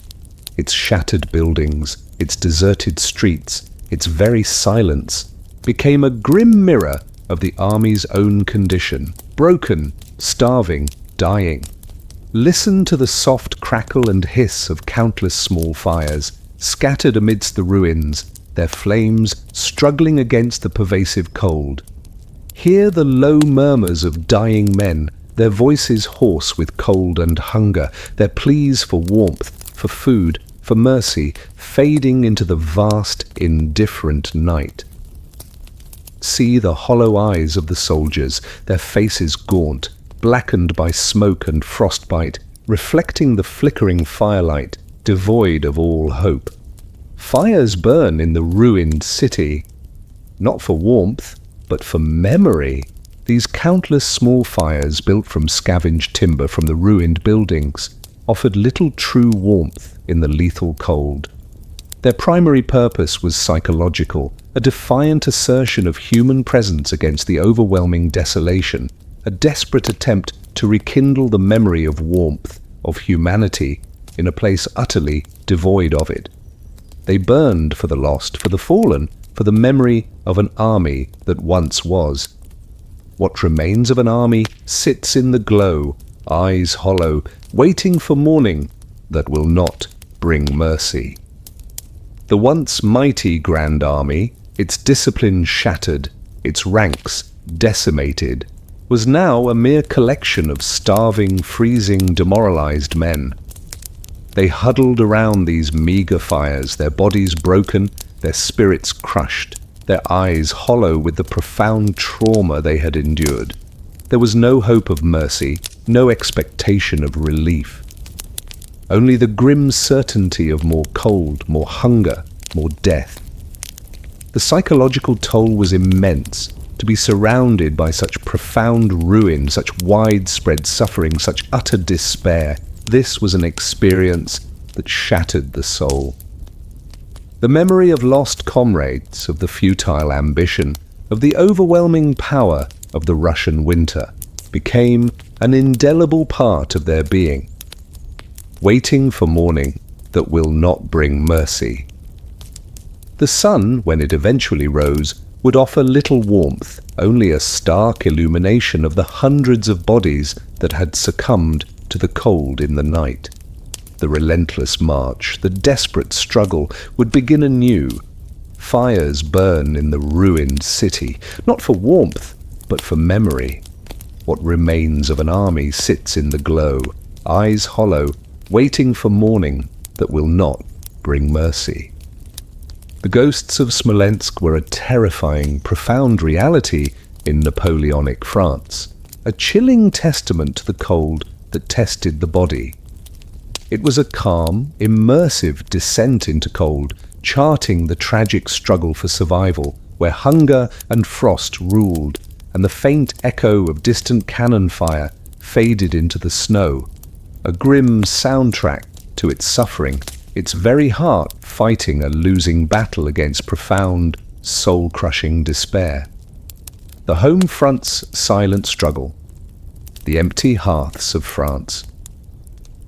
Its shattered buildings, its deserted streets, its very silence became a grim mirror of the army's own condition, broken, starving, dying. Listen to the soft crackle and hiss of countless small fires, scattered amidst the ruins, their flames struggling against the pervasive cold. Hear the low murmurs of dying men, their voices hoarse with cold and hunger, their pleas for warmth, for food, for mercy, fading into the vast, indifferent night. See the hollow eyes of the soldiers, their faces gaunt, blackened by smoke and frostbite, reflecting the flickering firelight, devoid of all hope. Fires burn in the ruined city, not for warmth, but for memory. These countless small fires, built from scavenged timber from the ruined buildings, offered little true warmth in the lethal cold. Their primary purpose was psychological, a defiant assertion of human presence against the overwhelming desolation, a desperate attempt to rekindle the memory of warmth, of humanity, in a place utterly devoid of it. They burned for the lost, for the fallen, for the memory of an army that once was. What remains of an army sits in the glow, eyes hollow, waiting for morning that will not bring mercy. The once mighty Grand Army, its discipline shattered, its ranks decimated, was now a mere collection of starving, freezing, demoralized men. They huddled around these meager fires, their bodies broken, their spirits crushed, their eyes hollow with the profound trauma they had endured. There was no hope of mercy, no expectation of relief. Only the grim certainty of more cold, more hunger, more death. The psychological toll was immense. To be surrounded by such profound ruin, such widespread suffering, such utter despair, this was an experience that shattered the soul. The memory of lost comrades, of the futile ambition, of the overwhelming power of the Russian winter, became an indelible part of their being, waiting for morning that will not bring mercy. The sun, when it eventually rose, would offer little warmth, only a stark illumination of the hundreds of bodies that had succumbed to the cold in the night. The relentless march, the desperate struggle would begin anew. Fires burn in the ruined city, not for warmth, but for memory. What remains of an army sits in the glow, eyes hollow, waiting for morning that will not bring mercy. The ghosts of Smolensk were a terrifying, profound reality in Napoleonic France, a chilling testament to the cold that tested the body. It was a calm, immersive descent into cold, charting the tragic struggle for survival, where hunger and frost ruled, and the faint echo of distant cannon fire faded into the snow, a grim soundtrack to its suffering, its very heart fighting a losing battle against profound, soul-crushing despair. The home front's silent struggle, the empty hearths of France.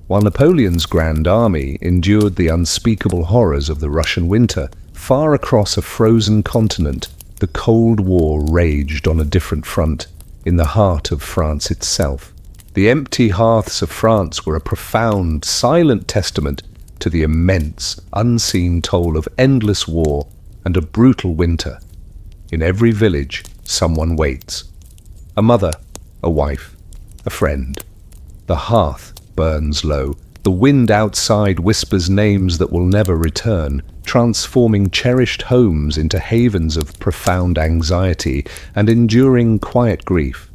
While Napoleon's Grand Army endured the unspeakable horrors of the Russian winter, far across a frozen continent, the Cold War raged on a different front, in the heart of France itself. The empty hearths of France were a profound, silent testament to the immense, unseen toll of endless war and a brutal winter. In every village, someone waits. A mother, a wife, a friend. The hearth burns low. The wind outside whispers names that will never return, transforming cherished homes into havens of profound anxiety and enduring quiet grief.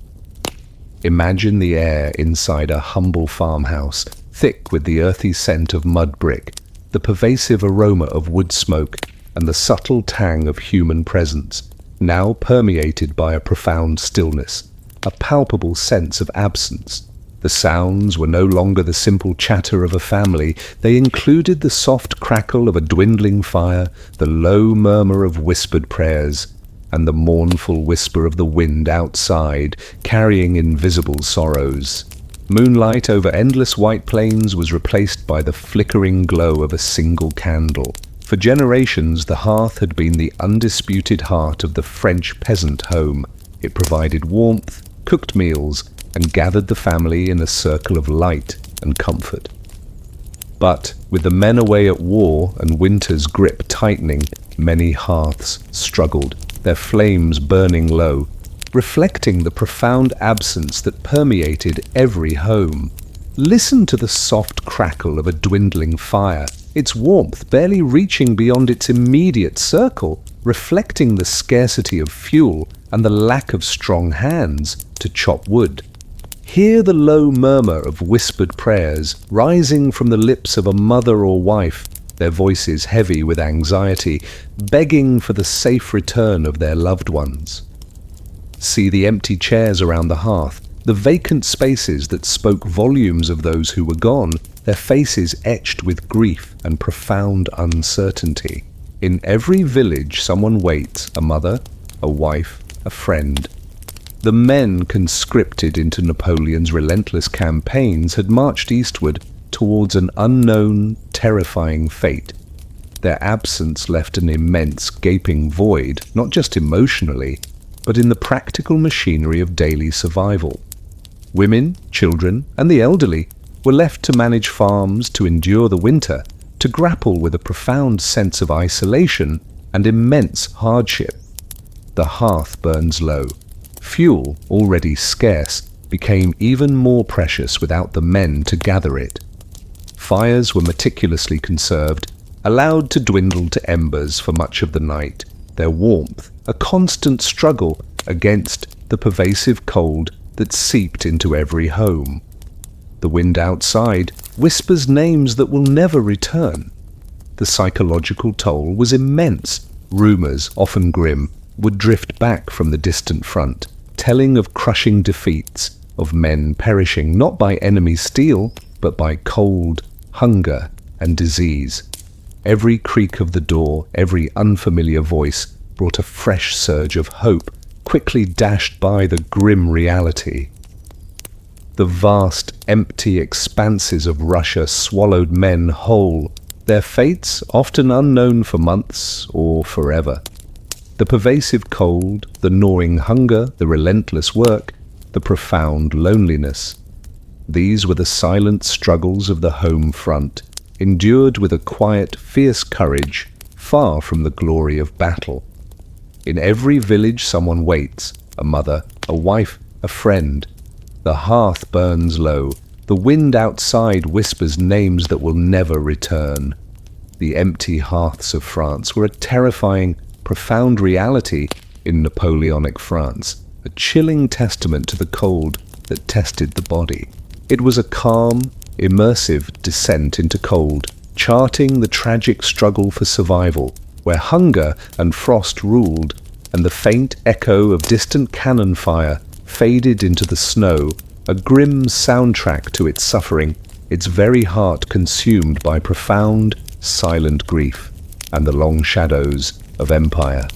Imagine the air inside a humble farmhouse, thick with the earthy scent of mud brick, the pervasive aroma of wood smoke, and the subtle tang of human presence, now permeated by a profound stillness, a palpable sense of absence. The sounds were no longer the simple chatter of a family. They included the soft crackle of a dwindling fire, the low murmur of whispered prayers, and the mournful whisper of the wind outside, carrying invisible sorrows. Moonlight over endless white plains was replaced by the flickering glow of a single candle. For generations, the hearth had been the undisputed heart of the French peasant home. It provided warmth, cooked meals, and gathered the family in a circle of light and comfort. But with the men away at war and winter's grip tightening, many hearths struggled, their flames burning low, reflecting the profound absence that permeated every home. Listen to the soft crackle of a dwindling fire, its warmth barely reaching beyond its immediate circle, reflecting the scarcity of fuel and the lack of strong hands to chop wood. Hear the low murmur of whispered prayers rising from the lips of a mother or wife, their voices heavy with anxiety, begging for the safe return of their loved ones. See the empty chairs around the hearth, the vacant spaces that spoke volumes of those who were gone, their faces etched with grief and profound uncertainty. In every village someone waits, a mother, a wife, a friend. The men conscripted into Napoleon's relentless campaigns had marched eastward towards an unknown, terrifying fate. Their absence left an immense, gaping void, not just emotionally, but in the practical machinery of daily survival. Women, children, and the elderly were left to manage farms, to endure the winter, to grapple with a profound sense of isolation and immense hardship. The hearth burns low. Fuel, already scarce, became even more precious without the men to gather it. Fires were meticulously conserved, allowed to dwindle to embers for much of the night, their warmth a constant struggle against the pervasive cold that seeped into every home. The wind outside whispers names that will never return. The psychological toll was immense. Rumors, often grim, would drift back from the distant front, telling of crushing defeats, of men perishing not by enemy steel, but by cold, hunger, and disease. Every creak of the door, every unfamiliar voice brought a fresh surge of hope, quickly dashed by the grim reality. The vast, empty expanses of Russia swallowed men whole, their fates often unknown for months or forever. The pervasive cold, the gnawing hunger, the relentless work, the profound loneliness. These were the silent struggles of the home front, endured with a quiet, fierce courage, far from the glory of battle. In every village someone waits, a mother, a wife, a friend. The hearth burns low, the wind outside whispers names that will never return. The empty hearths of France were a terrifying, profound reality in Napoleonic France, a chilling testament to the cold that tested the body. It was a calm, immersive descent into cold, charting the tragic struggle for survival, where hunger and frost ruled, and the faint echo of distant cannon fire faded into the snow, a grim soundtrack to its suffering, its very heart consumed by profound, silent grief, and the long shadows of empire.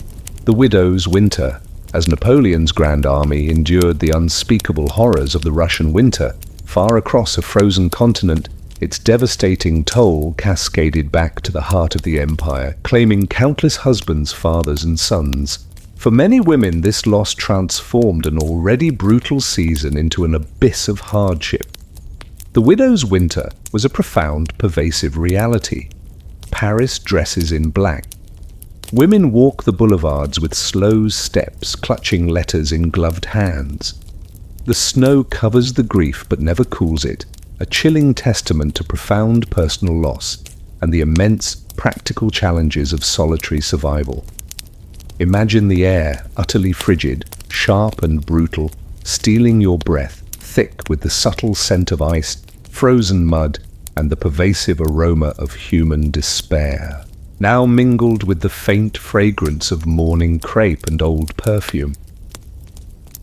The widow's winter, as Napoleon's grand army endured the unspeakable horrors of the Russian winter, far across a frozen continent, its devastating toll cascaded back to the heart of the empire, claiming countless husbands, fathers, and sons. For many women, this loss transformed an already brutal season into an abyss of hardship. The widow's winter was a profound, pervasive reality. Paris dresses in black. Women walk the boulevards with slow steps, clutching letters in gloved hands. The snow covers the grief but never cools it, a chilling testament to profound personal loss and the immense practical challenges of solitary survival. Imagine the air, utterly frigid, sharp and brutal, stealing your breath, thick with the subtle scent of ice, frozen mud, and the pervasive aroma of human despair. now mingled with the faint fragrance of morning crepe and old perfume.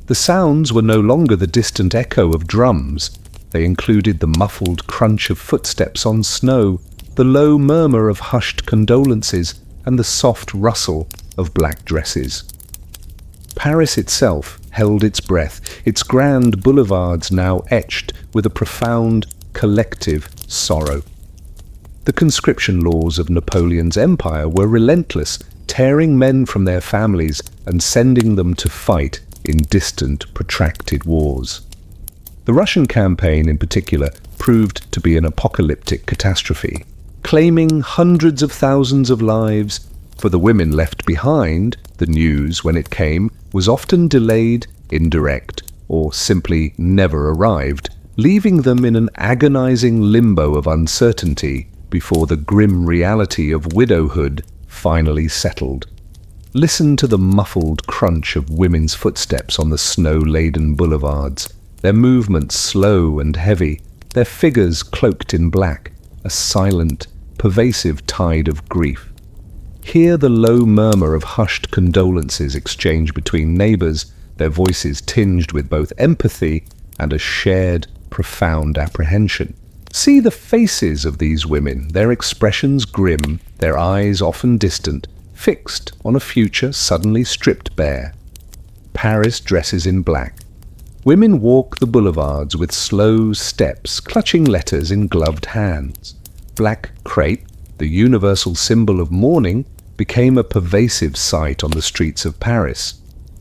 The sounds were no longer the distant echo of drums. They included the muffled crunch of footsteps on snow, the low murmur of hushed condolences, and the soft rustle of black dresses. Paris itself held its breath, its grand boulevards now etched with a profound, collective sorrow. The conscription laws of Napoleon's empire were relentless, tearing men from their families and sending them to fight in distant, protracted wars. The Russian campaign in particular proved to be an apocalyptic catastrophe, claiming hundreds of thousands of lives. For the women left behind, the news, when it came, was often delayed, indirect, or simply never arrived, leaving them in an agonizing limbo of uncertainty before the grim reality of widowhood finally settled. Listen to the muffled crunch of women's footsteps on the snow-laden boulevards, their movements slow and heavy, their figures cloaked in black, a silent, pervasive tide of grief. Hear the low murmur of hushed condolences exchanged between neighbors, their voices tinged with both empathy and a shared, profound apprehension. See the faces of these women, their expressions grim, their eyes often distant, fixed on a future suddenly stripped bare. Paris dresses in black. Women walk the boulevards with slow steps, clutching letters in gloved hands. Black crepe, the universal symbol of mourning, became a pervasive sight on the streets of Paris.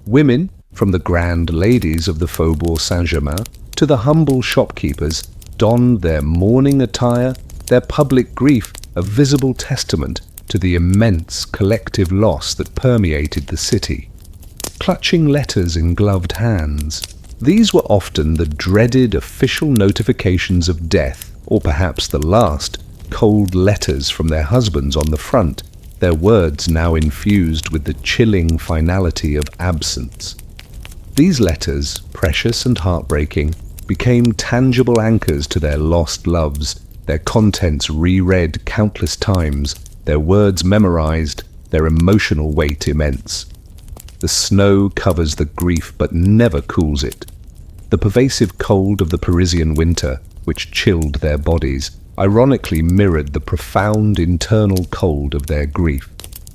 Women, from the grand ladies of the Faubourg Saint-Germain to the humble shopkeepers, donned their mourning attire, their public grief a visible testament to the immense collective loss that permeated the city. Clutching letters in gloved hands, these were often the dreaded official notifications of death, or perhaps the last, cold letters from their husbands on the front, their words now infused with the chilling finality of absence. These letters, precious and heartbreaking, became tangible anchors to their lost loves, their contents reread countless times, their words memorized, their emotional weight immense. The snow covers the grief but never cools it. The pervasive cold of the Parisian winter, which chilled their bodies, ironically mirrored the profound internal cold of their grief.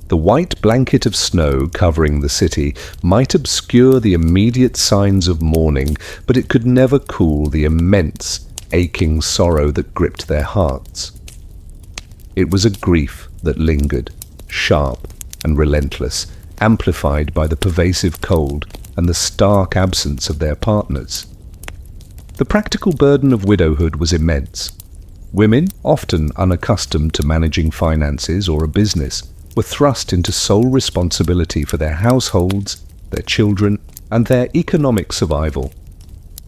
The white blanket of snow covering the city might obscure the immediate signs of mourning, but it could never cool the immense, aching sorrow that gripped their hearts. It was a grief that lingered, sharp and relentless, amplified by the pervasive cold and the stark absence of their partners. The practical burden of widowhood was immense. Women, often unaccustomed to managing finances or a business, were thrust into sole responsibility for their households, their children, and their economic survival.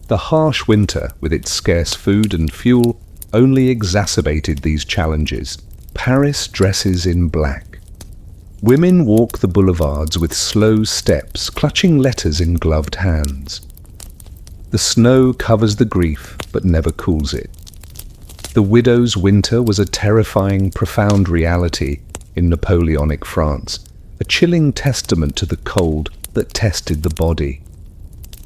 The harsh winter, with its scarce food and fuel, only exacerbated these challenges. Paris dresses in black. Women walk the boulevards with slow steps, clutching letters in gloved hands. The snow covers the grief, but never cools it. The widow's winter was a terrifying, profound reality in Napoleonic France, a chilling testament to the cold that tested the body.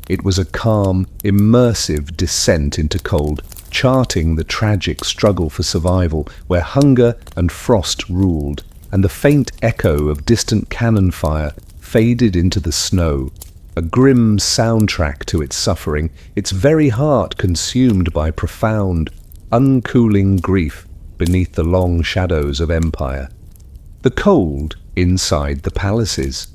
It was a calm, immersive descent into cold, charting the tragic struggle for survival where hunger and frost ruled, and the faint echo of distant cannon fire faded into the snow, a grim soundtrack to its suffering, its very heart consumed by profound, uncooling grief beneath the long shadows of empire. The cold inside the palaces.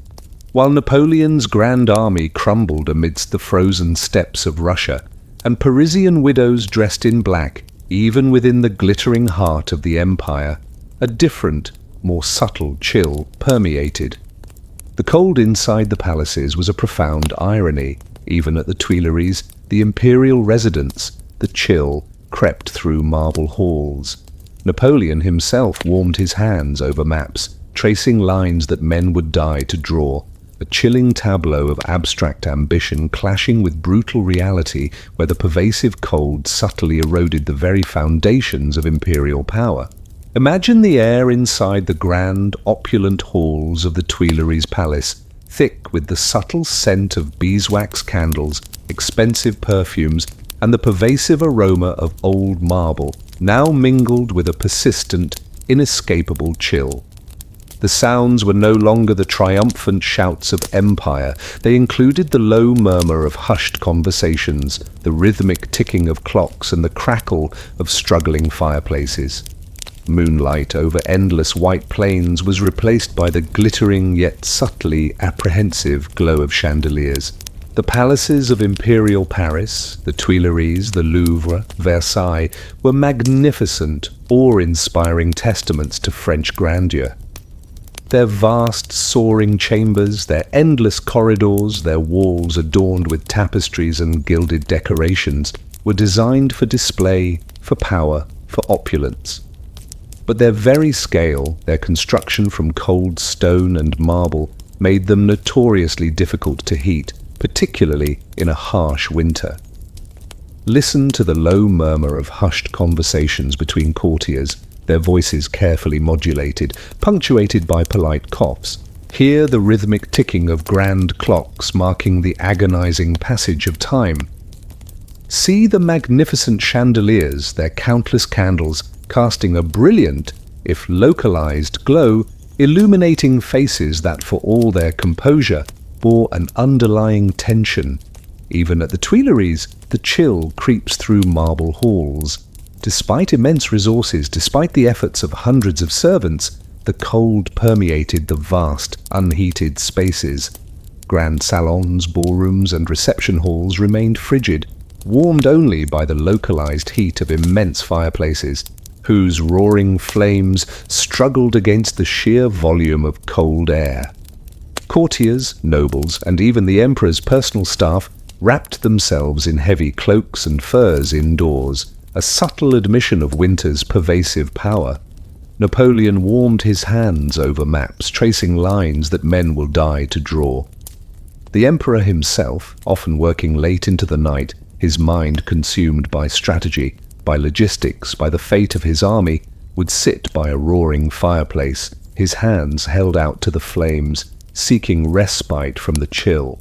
While Napoleon's grand army crumbled amidst the frozen steppes of Russia, and Parisian widows dressed in black, even within the glittering heart of the empire, a different, more subtle chill permeated. The cold inside the palaces was a profound irony. Even at the Tuileries, the imperial residence, the chill crept through marble halls. Napoleon himself warmed his hands over maps, tracing lines that men would die to draw, a chilling tableau of abstract ambition clashing with brutal reality where the pervasive cold subtly eroded the very foundations of imperial power. Imagine the air inside the grand, opulent halls of the Tuileries Palace, thick with the subtle scent of beeswax candles, expensive perfumes, and the pervasive aroma of old marble, now mingled with a persistent, inescapable chill. The sounds were no longer the triumphant shouts of empire. They included the low murmur of hushed conversations, the rhythmic ticking of clocks, and the crackle of struggling fireplaces. Moonlight over endless white plains was replaced by the glittering yet subtly apprehensive glow of chandeliers. The palaces of imperial Paris, the Tuileries, the Louvre, Versailles, were magnificent, awe-inspiring testaments to French grandeur. Their vast, soaring chambers, their endless corridors, their walls adorned with tapestries and gilded decorations, were designed for display, for power, for opulence. But their very scale, their construction from cold stone and marble, made them notoriously difficult to heat, particularly in a harsh winter. Listen to the low murmur of hushed conversations between courtiers, their voices carefully modulated, punctuated by polite coughs. Hear the rhythmic ticking of grand clocks marking the agonizing passage of time. See the magnificent chandeliers, their countless candles, casting a brilliant, if localized, glow, illuminating faces that, for all their composure, bore an underlying tension. Even at the Tuileries, the chill creeps through marble halls. Despite immense resources, despite the efforts of hundreds of servants, the cold permeated the vast, unheated spaces. Grand salons, ballrooms, and reception halls remained frigid, warmed only by the localized heat of immense fireplaces, whose roaring flames struggled against the sheer volume of cold air. Courtiers, nobles, and even the emperor's personal staff wrapped themselves in heavy cloaks and furs indoors, a subtle admission of winter's pervasive power. Napoleon warmed his hands over maps, tracing lines that men will die to draw. The emperor himself, often working late into the night, his mind consumed by strategy, by logistics, by the fate of his army, would sit by a roaring fireplace, his hands held out to the flames, seeking respite from the chill.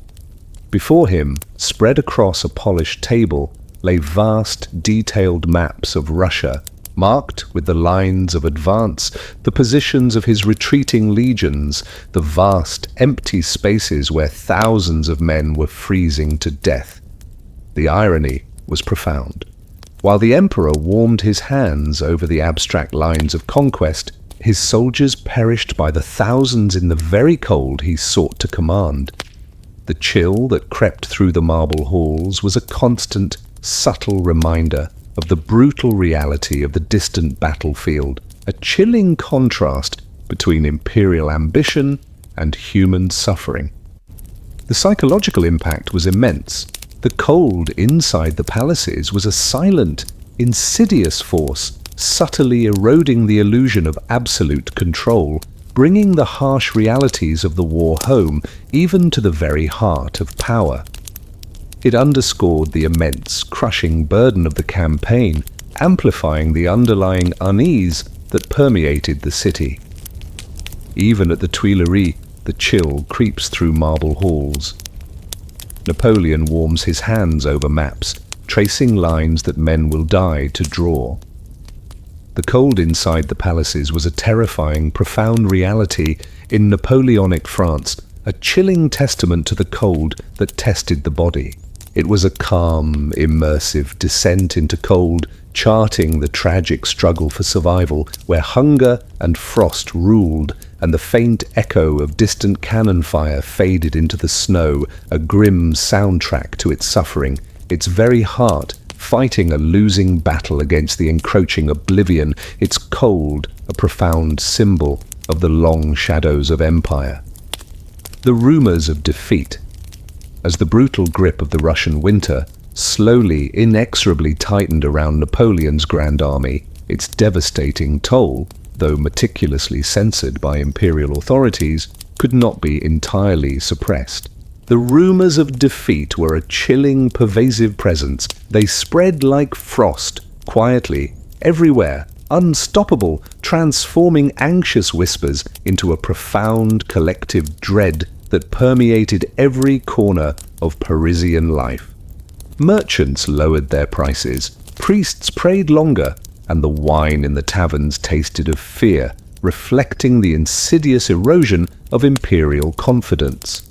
Before him, spread across a polished table, lay vast, detailed maps of Russia, marked with the lines of advance, the positions of his retreating legions, the vast, empty spaces where thousands of men were freezing to death. The irony was profound. While the emperor warmed his hands over the abstract lines of conquest, his soldiers perished by the thousands in the very cold he sought to command. The chill that crept through the marble halls was a constant, subtle reminder of the brutal reality of the distant battlefield, a chilling contrast between imperial ambition and human suffering. The psychological impact was immense. The cold inside the palaces was a silent, insidious force, subtly eroding the illusion of absolute control, bringing the harsh realities of the war home, even to the very heart of power. It underscored the immense, crushing burden of the campaign, amplifying the underlying unease that permeated the city. Even at the Tuileries, the chill creeps through marble halls. Napoleon warms his hands over maps, tracing lines that men will die to draw. The cold inside the palaces was a terrifying, profound reality in Napoleonic France, a chilling testament to the cold that tested the body. It was a calm, immersive descent into cold, charting the tragic struggle for survival, where hunger and frost ruled, and the faint echo of distant cannon fire faded into the snow, a grim soundtrack to its suffering, its very heart fighting a losing battle against the encroaching oblivion, its cold a profound symbol of the long shadows of empire. The rumors of defeat. As the brutal grip of the Russian winter slowly, inexorably tightened around Napoleon's Grand Army, its devastating toll, though meticulously censored by imperial authorities, could not be entirely suppressed. The rumors of defeat were a chilling, pervasive presence. They spread like frost, quietly, everywhere, unstoppable, transforming anxious whispers into a profound collective dread that permeated every corner of Parisian life. Merchants lowered their prices, priests prayed longer, and the wine in the taverns tasted of fear, reflecting the insidious erosion of imperial confidence.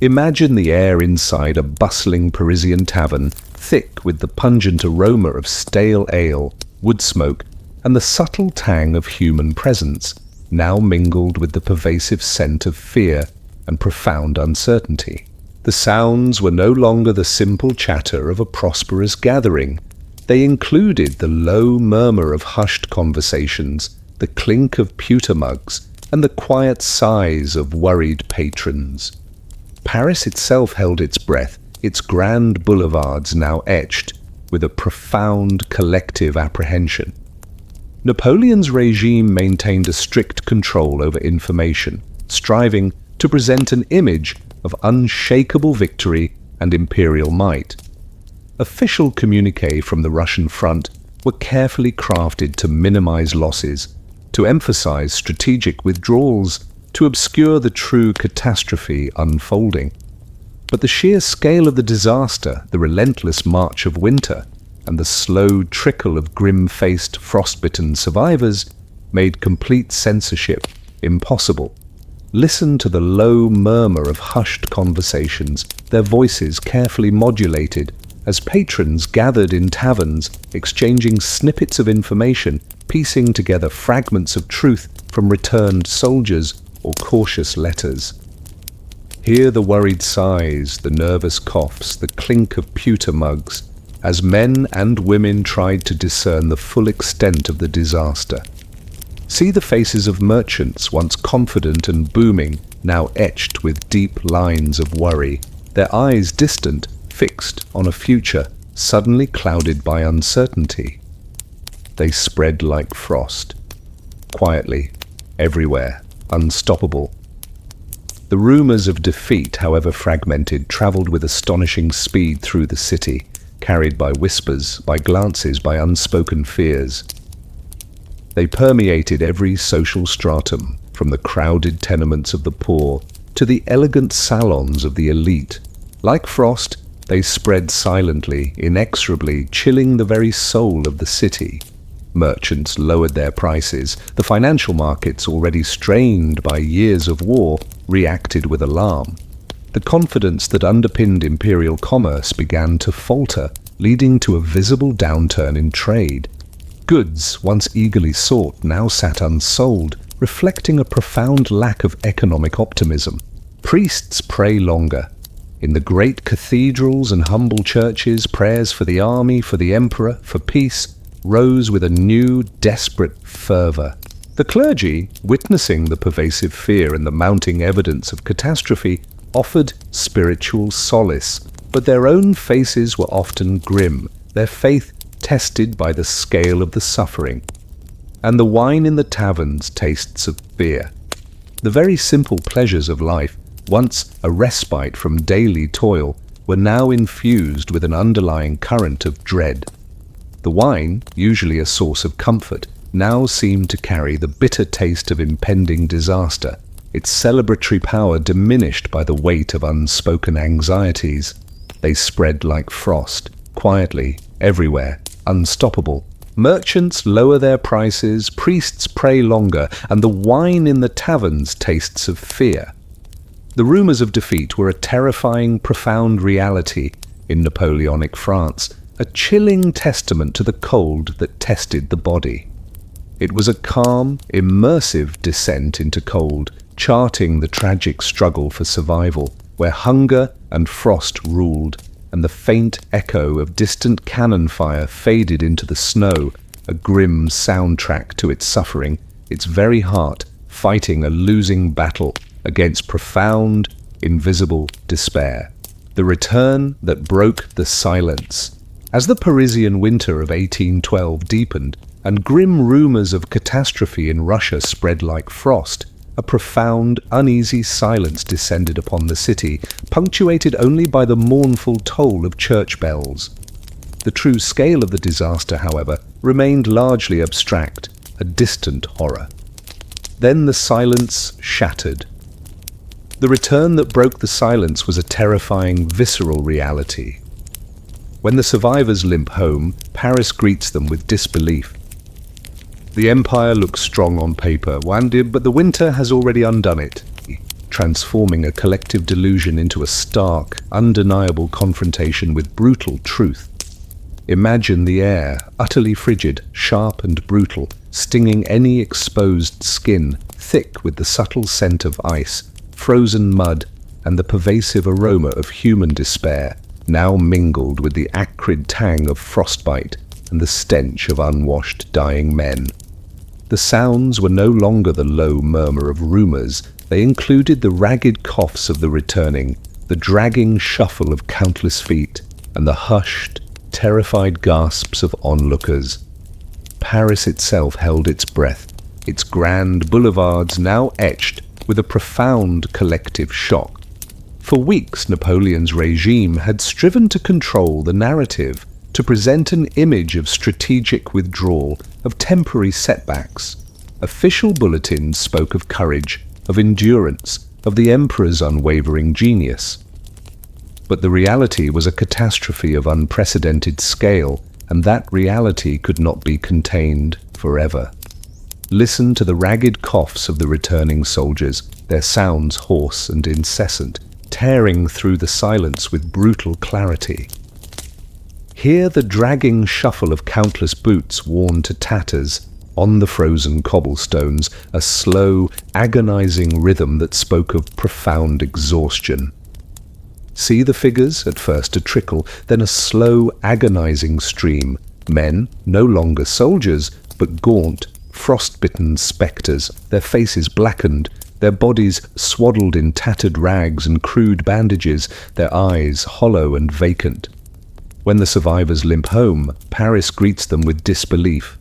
Imagine the air inside a bustling Parisian tavern, thick with the pungent aroma of stale ale, wood smoke, and the subtle tang of human presence, now mingled with the pervasive scent of fear and profound uncertainty. The sounds were no longer the simple chatter of a prosperous gathering. They included the low murmur of hushed conversations, the clink of pewter mugs, and the quiet sighs of worried patrons. Paris itself held its breath, its grand boulevards now etched with a profound collective apprehension. Napoleon's regime maintained a strict control over information, striving to present an image of unshakable victory and imperial might. Official communiques from the Russian front were carefully crafted to minimize losses, to emphasize strategic withdrawals, to obscure the true catastrophe unfolding. But the sheer scale of the disaster, the relentless march of winter, and the slow trickle of grim-faced, frostbitten survivors made complete censorship impossible. Listen to the low murmur of hushed conversations, their voices carefully modulated, as patrons gathered in taverns, exchanging snippets of information, piecing together fragments of truth from returned soldiers or cautious letters. Hear the worried sighs, the nervous coughs, the clink of pewter mugs, as men and women tried to discern the full extent of the disaster. See the faces of merchants, once confident and booming, now etched with deep lines of worry, their eyes distant, fixed on a future suddenly clouded by uncertainty. They spread like frost, quietly, everywhere, unstoppable. The rumors of defeat, however fragmented, traveled with astonishing speed through the city, carried by whispers, by glances, by unspoken fears. They permeated every social stratum, from the crowded tenements of the poor to the elegant salons of the elite. Like frost, they spread silently, inexorably, chilling the very soul of the city. Merchants lowered their prices. The financial markets, already strained by years of war, reacted with alarm. The confidence that underpinned imperial commerce began to falter, leading to a visible downturn in trade. Goods, once eagerly sought, now sat unsold, reflecting a profound lack of economic optimism. Priests pray longer. In the great cathedrals and humble churches, prayers for the army, for the emperor, for peace, rose with a new, desperate fervor. The clergy, witnessing the pervasive fear and the mounting evidence of catastrophe, offered spiritual solace, but their own faces were often grim, their faith tested by the scale of the suffering. And the wine in the taverns tastes of fear. The very simple pleasures of life, once a respite from daily toil, were now infused with an underlying current of dread. The wine, usually a source of comfort, now seemed to carry the bitter taste of impending disaster, its celebratory power diminished by the weight of unspoken anxieties. They spread like frost, quietly, everywhere, unstoppable. Merchants lower their prices, priests pray longer, and the wine in the taverns tastes of fear. The rumors of defeat were a terrifying, profound reality in Napoleonic France, a chilling testament to the cold that tested the body. It was a calm, immersive descent into cold, charting the tragic struggle for survival, where hunger and frost ruled, and the faint echo of distant cannon fire faded into the snow, a grim soundtrack to its suffering, its very heart fighting a losing battle against profound, invisible despair. The return that broke the silence. As the Parisian winter of 1812 deepened, and grim rumors of catastrophe in Russia spread like frost, a profound, uneasy silence descended upon the city, punctuated only by the mournful toll of church bells. The true scale of the disaster, however, remained largely abstract, a distant horror. Then the silence shattered. The return that broke the silence was a terrifying, visceral reality. When the survivors limp home, Paris greets them with disbelief. The empire looks strong on paper, but the winter has already undone it, transforming a collective delusion into a stark, undeniable confrontation with brutal truth. Imagine the air, utterly frigid, sharp and brutal, stinging any exposed skin, thick with the subtle scent of ice, frozen mud, and the pervasive aroma of human despair, now mingled with the acrid tang of frostbite and the stench of unwashed, dying men. The sounds were no longer the low murmur of rumors. They included the ragged coughs of the returning, the dragging shuffle of countless feet, and the hushed, terrified gasps of onlookers. Paris itself held its breath, its grand boulevards now etched with a profound collective shock. For weeks, Napoleon's regime had striven to control the narrative, to present an image of strategic withdrawal, of temporary setbacks. Official bulletins spoke of courage, of endurance, of the emperor's unwavering genius. But the reality was a catastrophe of unprecedented scale, and that reality could not be contained forever. Listen to the ragged coughs of the returning soldiers, their sounds hoarse and incessant, tearing through the silence with brutal clarity. Hear the dragging shuffle of countless boots worn to tatters on the frozen cobblestones, a slow, agonizing rhythm that spoke of profound exhaustion. See the figures, at first a trickle, then a slow, agonizing stream. Men, no longer soldiers, but gaunt, frost-bitten spectres, their faces blackened, their bodies swaddled in tattered rags and crude bandages, their eyes hollow and vacant. When the survivors limp home, Paris greets them with disbelief.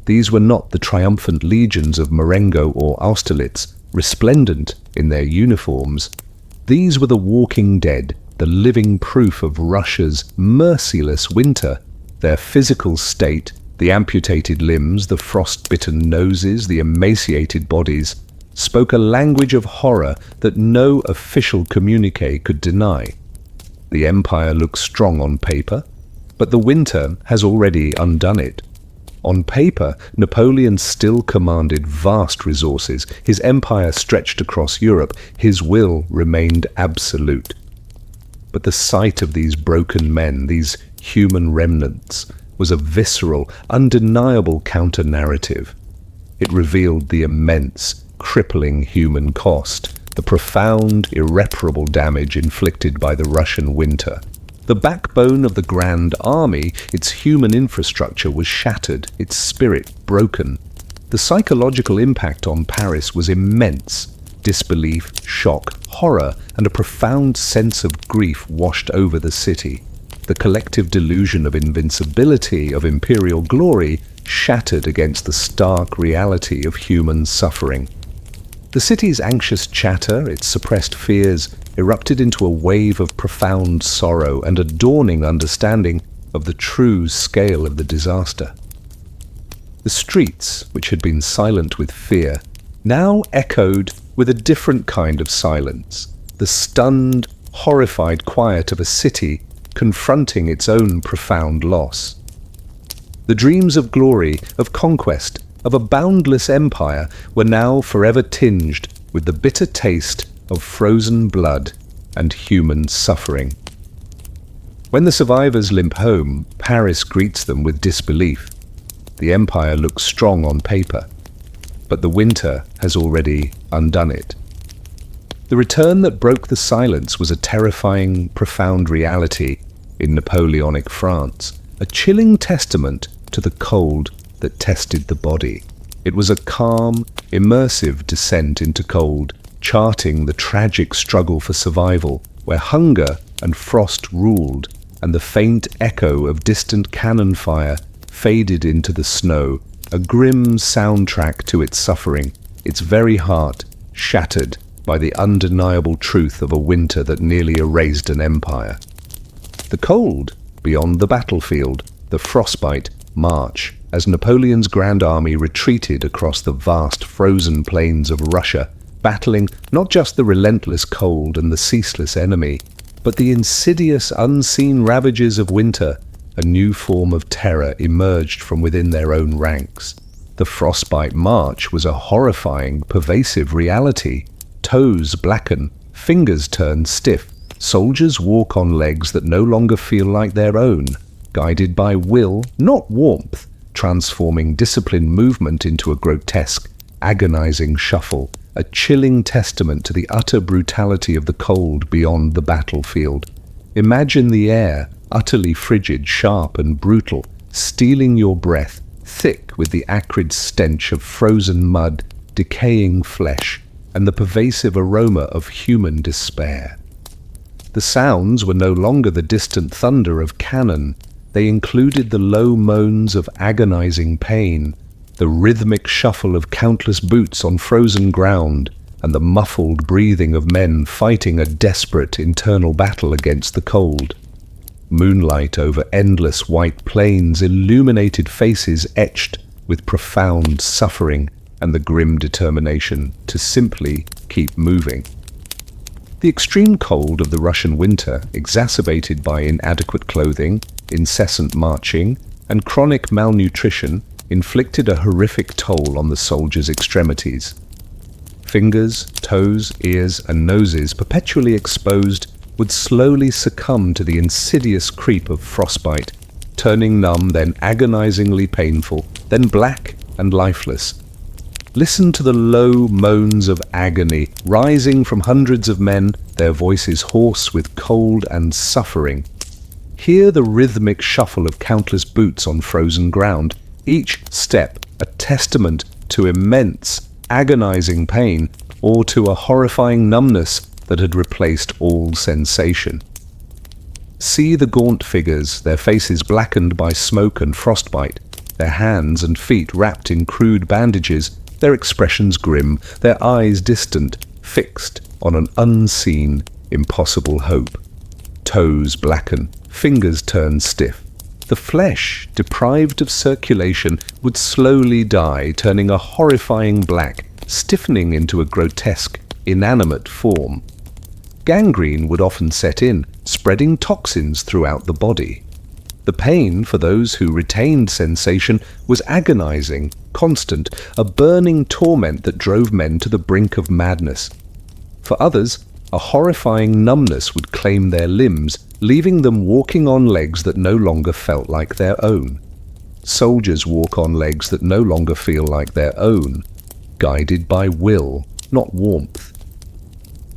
These were not the triumphant legions of Marengo or Austerlitz, resplendent in their uniforms. These were the walking dead, the living proof of Russia's merciless winter. Their physical state, the amputated limbs, the frost-bitten noses, the emaciated bodies, spoke a language of horror that no official communique could deny. The empire looks strong on paper, but the winter has already undone it. On paper, Napoleon still commanded vast resources. His empire stretched across Europe. His will remained absolute. But the sight of these broken men, these human remnants, was a visceral, undeniable counter-narrative. It revealed the immense, crippling human cost, the profound, irreparable damage inflicted by the Russian winter. The backbone of the Grand Army, its human infrastructure, was shattered, its spirit broken. The psychological impact on Paris was immense. Disbelief, shock, horror, and a profound sense of grief washed over the city. The collective delusion of invincibility, of imperial glory, shattered against the stark reality of human suffering. The city's anxious chatter, its suppressed fears, erupted into a wave of profound sorrow and a dawning understanding of the true scale of the disaster. The streets, which had been silent with fear, now echoed with a different kind of silence, the stunned, horrified quiet of a city confronting its own profound loss. The dreams of glory, of conquest, of a boundless empire were now forever tinged with the bitter taste of frozen blood and human suffering. When the survivors limp home, Paris greets them with disbelief. The empire looks strong on paper, but the winter has already undone it. The return that broke the silence was a terrifying, profound reality in Napoleonic France, a chilling testament to the cold that tested the body. It was a calm, immersive descent into cold, charting the tragic struggle for survival, where hunger and frost ruled, and the faint echo of distant cannon fire faded into the snow, a grim soundtrack to its suffering, its very heart shattered by the undeniable truth of a winter that nearly erased an empire. The cold beyond the battlefield, the frostbite march, as Napoleon's Grand Army retreated across the vast frozen plains of Russia, battling not just the relentless cold and the ceaseless enemy, but the insidious unseen ravages of winter. A new form of terror emerged from within their own ranks. The frostbite march was a horrifying, pervasive reality. Toes blacken, fingers turn stiff. Soldiers walk on legs that no longer feel like their own, guided by will, not warmth, transforming disciplined movement into a grotesque, agonizing shuffle, a chilling testament to the utter brutality of the cold beyond the battlefield. Imagine the air, utterly frigid, sharp and brutal, stealing your breath, thick with the acrid stench of frozen mud, decaying flesh, and the pervasive aroma of human despair. The sounds were no longer the distant thunder of cannon. They included the low moans of agonizing pain, the rhythmic shuffle of countless boots on frozen ground, and the muffled breathing of men fighting a desperate internal battle against the cold. Moonlight over endless white plains illuminated faces etched with profound suffering and the grim determination to simply keep moving. The extreme cold of the Russian winter, exacerbated by inadequate clothing, incessant marching, and chronic malnutrition, inflicted a horrific toll on the soldiers' extremities. Fingers, toes, ears, and noses perpetually exposed would slowly succumb to the insidious creep of frostbite, turning numb, then agonizingly painful, then black and lifeless. Listen to the low moans of agony rising from hundreds of men, their voices hoarse with cold and suffering. Hear the rhythmic shuffle of countless boots on frozen ground, each step a testament to immense, agonizing pain or to a horrifying numbness that had replaced all sensation. See the gaunt figures, their faces blackened by smoke and frostbite, their hands and feet wrapped in crude bandages, their expressions grim, their eyes distant, fixed on an unseen, impossible hope. Toes blacken, fingers turn stiff. The flesh, deprived of circulation, would slowly die, turning a horrifying black, stiffening into a grotesque, inanimate form. Gangrene would often set in, spreading toxins throughout the body. The pain for those who retained sensation was agonizing, constant, a burning torment that drove men to the brink of madness. For others, a horrifying numbness would claim their limbs, leaving them walking on legs that no longer felt like their own. Soldiers walk on legs that no longer feel like their own, guided by will, not warmth.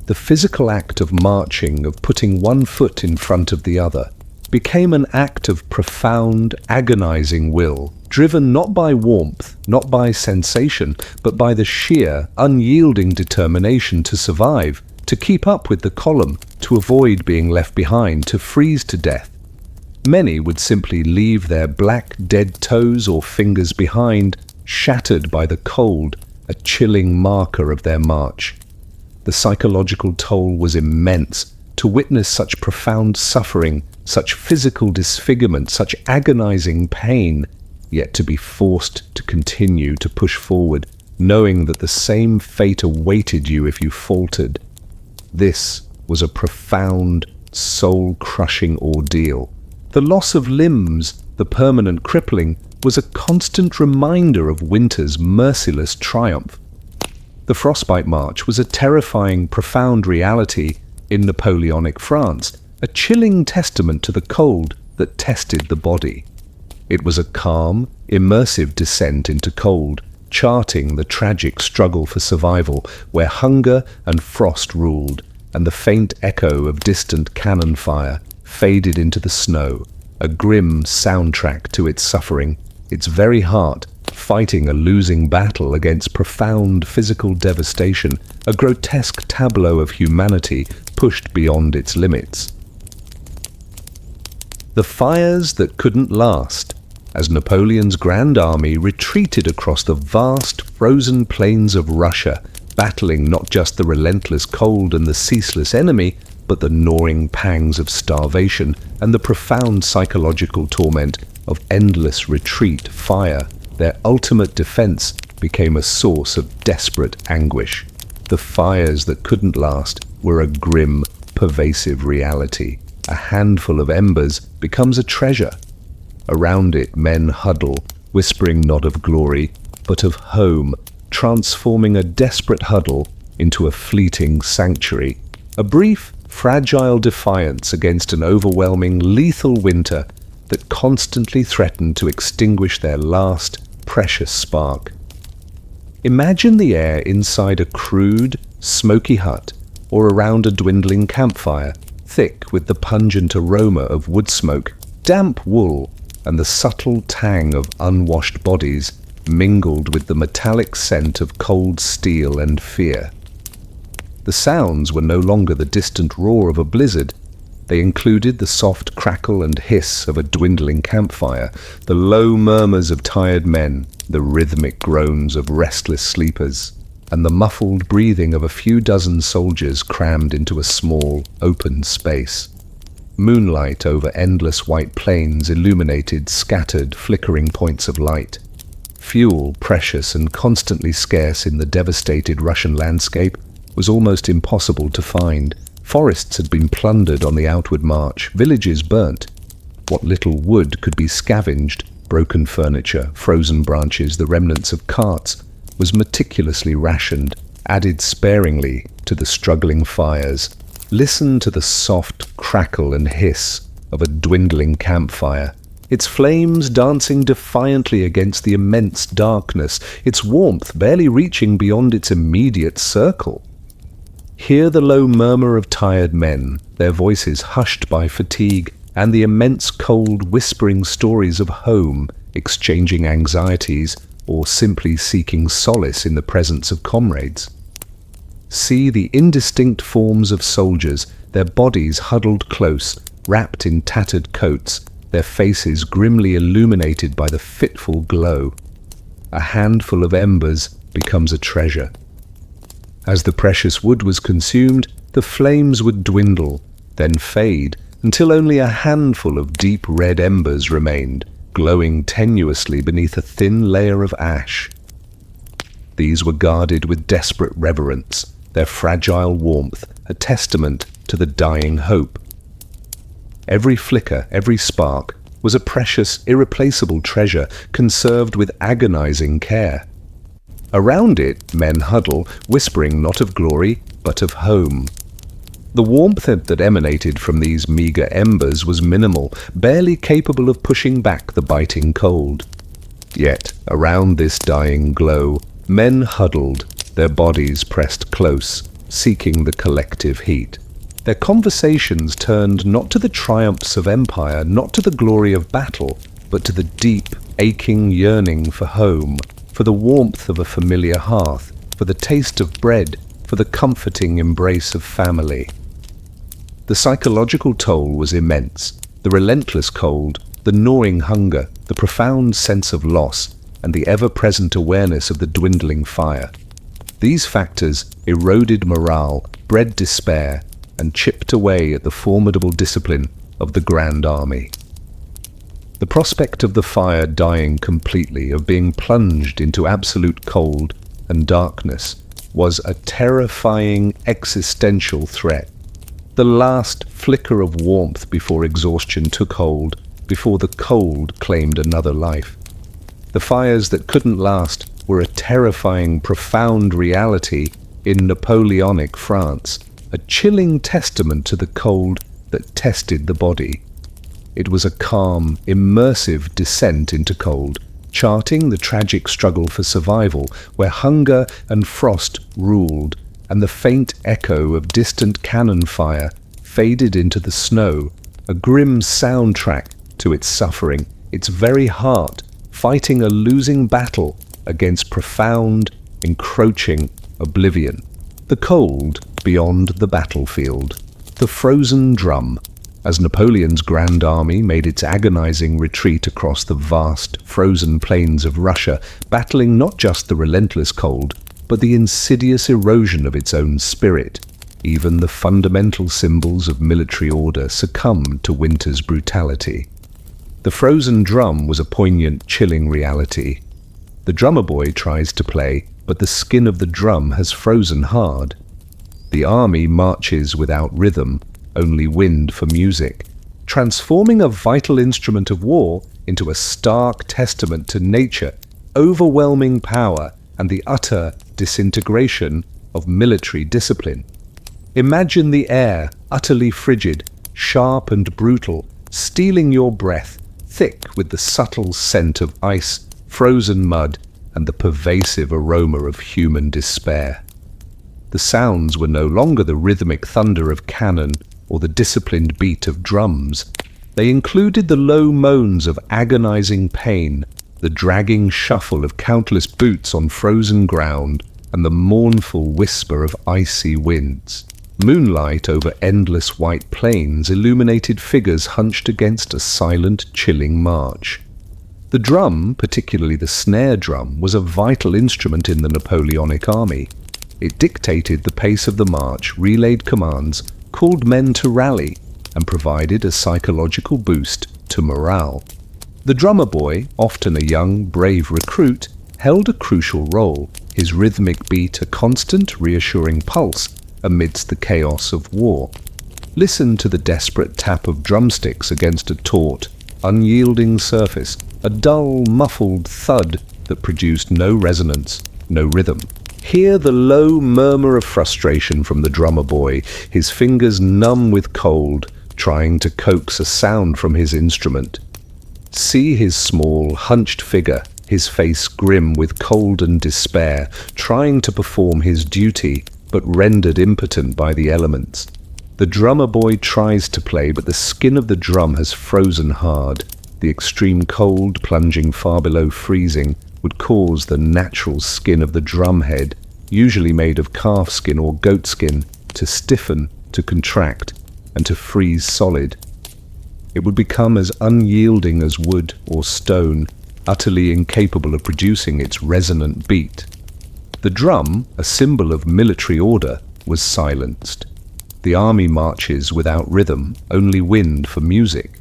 The physical act of marching, of putting one foot in front of the other, became an act of profound, agonizing will, driven not by warmth, not by sensation, but by the sheer, unyielding determination to survive, to keep up with the column, to avoid being left behind, to freeze to death. Many would simply leave their black, dead toes or fingers behind, shattered by the cold, a chilling marker of their march. The psychological toll was immense. To witness such profound suffering, such physical disfigurement, such agonizing pain, yet to be forced to continue to push forward, knowing that the same fate awaited you if you faltered. This was a profound, soul-crushing ordeal. The loss of limbs, the permanent crippling, was a constant reminder of winter's merciless triumph. The frostbite march was a terrifying, profound reality in Napoleonic France, a chilling testament to the cold that tested the body. It was a calm, immersive descent into cold, charting the tragic struggle for survival where hunger and frost ruled, and the faint echo of distant cannon fire faded into the snow, a grim soundtrack to its suffering, its very heart fighting a losing battle against profound physical devastation, a grotesque tableau of humanity pushed beyond its limits. The fires that couldn't last, as Napoleon's Grand Army retreated across the vast frozen plains of Russia, battling not just the relentless cold and the ceaseless enemy, but the gnawing pangs of starvation, and the profound psychological torment of endless retreat, fire, their ultimate defense, became a source of desperate anguish. The fires that couldn't last were a grim, pervasive reality. A handful of embers becomes a treasure. Around it men huddle, whispering not of glory, but of home, transforming a desperate huddle into a fleeting sanctuary. A brief, fragile defiance against an overwhelming, lethal winter that constantly threatened to extinguish their last, precious spark. Imagine the air inside a crude, smoky hut or around a dwindling campfire, thick with the pungent aroma of wood smoke, damp wool, and the subtle tang of unwashed bodies mingled with the metallic scent of cold steel and fear. The sounds were no longer the distant roar of a blizzard. They included the soft crackle and hiss of a dwindling campfire, the low murmurs of tired men, the rhythmic groans of restless sleepers, and the muffled breathing of a few dozen soldiers crammed into a small, open space. Moonlight over endless white plains illuminated scattered, flickering points of light. Fuel, precious and constantly scarce in the devastated Russian landscape, was almost impossible to find. Forests had been plundered on the outward march, villages burnt. What little wood could be scavenged, broken furniture, frozen branches, the remnants of carts, was meticulously rationed, added sparingly to the struggling fires. Listen to the soft crackle and hiss of a dwindling campfire, its flames dancing defiantly against the immense darkness, its warmth barely reaching beyond its immediate circle. Hear the low murmur of tired men, their voices hushed by fatigue, and the immense cold whispering stories of home, exchanging anxieties, or simply seeking solace in the presence of comrades. See the indistinct forms of soldiers, their bodies huddled close, wrapped in tattered coats, their faces grimly illuminated by the fitful glow. A handful of embers becomes a treasure. As the precious wood was consumed, the flames would dwindle, then fade, until only a handful of deep red embers remained, glowing tenuously beneath a thin layer of ash. These were guarded with desperate reverence, their fragile warmth a testament to the dying hope. Every flicker, every spark, was a precious, irreplaceable treasure conserved with agonizing care. Around it men huddle, whispering not of glory, but of home. The warmth that emanated from these meager embers was minimal, barely capable of pushing back the biting cold. Yet, around this dying glow, men huddled, their bodies pressed close, seeking the collective heat. Their conversations turned not to the triumphs of empire, not to the glory of battle, but to the deep, aching yearning for home, for the warmth of a familiar hearth, for the taste of bread, for the comforting embrace of family. The psychological toll was immense. The relentless cold, the gnawing hunger, the profound sense of loss, and the ever-present awareness of the dwindling fire. These factors eroded morale, bred despair, and chipped away at the formidable discipline of the Grand Army. The prospect of the fire dying completely, of being plunged into absolute cold and darkness, was a terrifying existential threat. The last flicker of warmth before exhaustion took hold, before the cold claimed another life. The fires that couldn't last were a terrifying, profound reality in Napoleonic France, a chilling testament to the cold that tested the body. It was a calm, immersive descent into cold, charting the tragic struggle for survival, where hunger and frost ruled, and the faint echo of distant cannon fire faded into the snow, a grim soundtrack to its suffering, its very heart fighting a losing battle against profound, encroaching oblivion. The cold beyond the battlefield, the frozen drum, as Napoleon's Grand Army made its agonizing retreat across the vast, frozen plains of Russia, battling not just the relentless cold, but the insidious erosion of its own spirit. Even the fundamental symbols of military order succumbed to winter's brutality. The frozen drum was a poignant, chilling reality. The drummer boy tries to play, but the skin of the drum has frozen hard. The army marches without rhythm, only wind for music, transforming a vital instrument of war into a stark testament to nature, overwhelming power, and the utter disintegration of military discipline. Imagine the air, utterly frigid, sharp and brutal, stealing your breath, thick with the subtle scent of ice, frozen mud, and the pervasive aroma of human despair. The sounds were no longer the rhythmic thunder of cannon or the disciplined beat of drums. They included the low moans of agonizing pain, the dragging shuffle of countless boots on frozen ground, and the mournful whisper of icy winds. Moonlight over endless white plains illuminated figures hunched against a silent, chilling march. The drum, particularly the snare drum, was a vital instrument in the Napoleonic army. It dictated the pace of the march, relayed commands, called men to rally, and provided a psychological boost to morale. The drummer boy, often a young, brave recruit, held a crucial role, his rhythmic beat a constant, reassuring pulse amidst the chaos of war. Listen to the desperate tap of drumsticks against a taut, unyielding surface, a dull, muffled thud that produced no resonance, no rhythm. Hear the low murmur of frustration from the drummer boy, his fingers numb with cold, trying to coax a sound from his instrument. See his small, hunched figure, his face grim with cold and despair, trying to perform his duty, but rendered impotent by the elements. The drummer boy tries to play, but the skin of the drum has frozen hard. The extreme cold, plunging far below freezing, would cause the natural skin of the drum head, usually made of calf skin or goat skin, to stiffen, to contract, and to freeze solid. It would become as unyielding as wood or stone, utterly incapable of producing its resonant beat. The drum, a symbol of military order, was silenced. The army marches without rhythm, only wind for music.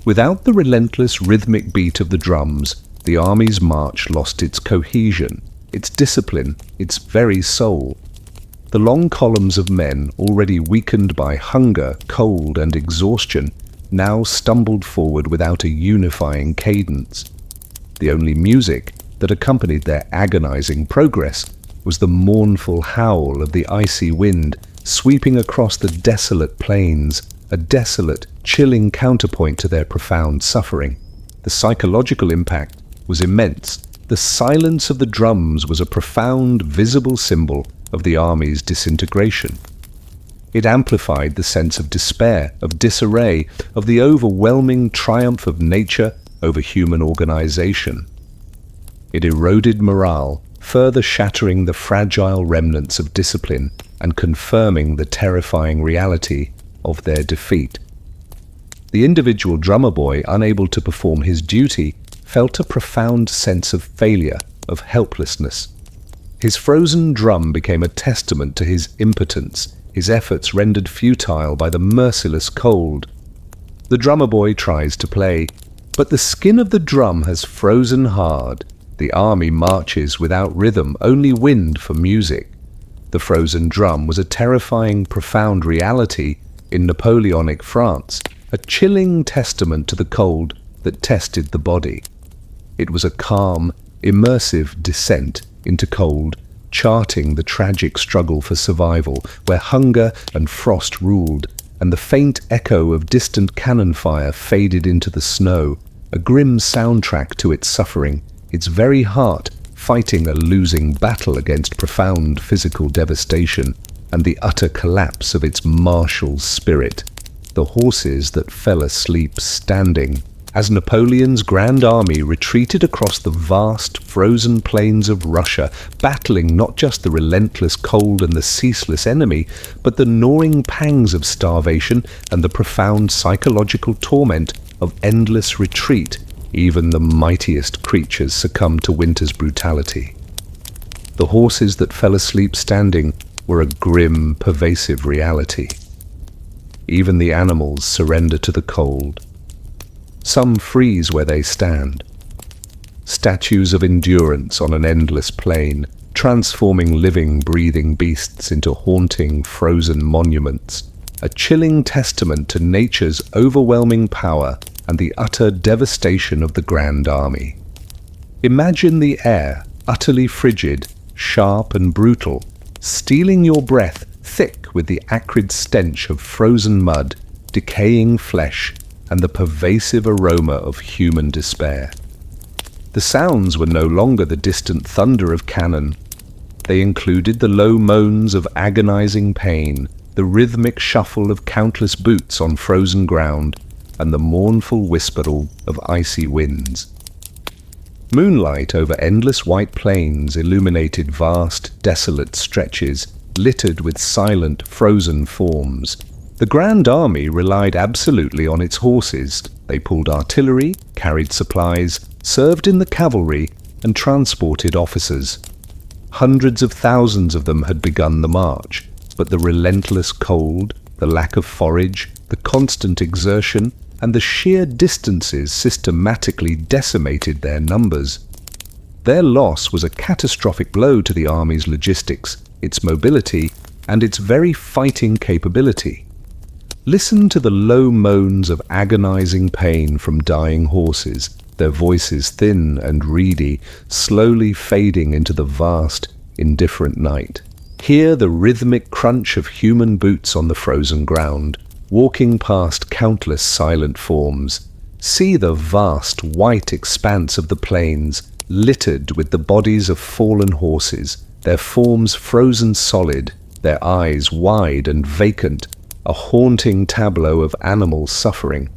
Without the relentless rhythmic beat of the drums, the army's march lost its cohesion, its discipline, its very soul. The long columns of men, already weakened by hunger, cold, and exhaustion, now stumbled forward without a unifying cadence. The only music that accompanied their agonizing progress was the mournful howl of the icy wind sweeping across the desolate plains, a desolate, chilling counterpoint to their profound suffering. The psychological impact was immense. The silence of the drums was a profound, visible symbol of the army's disintegration. It amplified the sense of despair, of disarray, of the overwhelming triumph of nature over human organization. It eroded morale, further shattering the fragile remnants of discipline and confirming the terrifying reality of their defeat. The individual drummer boy, unable to perform his duty, felt a profound sense of failure, of helplessness. His frozen drum became a testament to his impotence, his efforts rendered futile by the merciless cold. The drummer boy tries to play, but the skin of the drum has frozen hard. The army marches without rhythm, only wind for music. The frozen drum was a terrifying, profound reality in Napoleonic France, a chilling testament to the cold that tested the body. It was a calm, immersive descent into cold, charting the tragic struggle for survival, where hunger and frost ruled, and the faint echo of distant cannon fire faded into the snow, a grim soundtrack to its suffering, its very heart fighting a losing battle against profound physical devastation and the utter collapse of its martial spirit. The horses that fell asleep standing, as Napoleon's grand army retreated across the vast, frozen plains of Russia, battling not just the relentless cold and the ceaseless enemy, but the gnawing pangs of starvation and the profound psychological torment of endless retreat. Even the mightiest creatures succumbed to winter's brutality. The horses that fell asleep standing were a grim, pervasive reality. Even the animals surrender to the cold. Some freeze where they stand. Statues of endurance on an endless plain, transforming living, breathing beasts into haunting, frozen monuments, a chilling testament to nature's overwhelming power and the utter devastation of the Grand Army. Imagine the air, utterly frigid, sharp and brutal, stealing your breath thick with the acrid stench of frozen mud, decaying flesh, and the pervasive aroma of human despair. The sounds were no longer the distant thunder of cannon. They included the low moans of agonizing pain, the rhythmic shuffle of countless boots on frozen ground, and the mournful whisperle of icy winds. Moonlight over endless white plains illuminated vast, desolate stretches, littered with silent, frozen forms. The Grand Army relied absolutely on its horses. They pulled artillery, carried supplies, served in the cavalry, and transported officers. Hundreds of thousands of them had begun the march, but the relentless cold, the lack of forage, the constant exertion, and the sheer distances systematically decimated their numbers. Their loss was a catastrophic blow to the army's logistics, its mobility, and its very fighting capability. Listen to the low moans of agonizing pain from dying horses, their voices thin and reedy, slowly fading into the vast, indifferent night. Hear the rhythmic crunch of human boots on the frozen ground, walking past countless silent forms. See the vast, white expanse of the plains, littered with the bodies of fallen horses, their forms frozen solid, their eyes wide and vacant, a haunting tableau of animal suffering.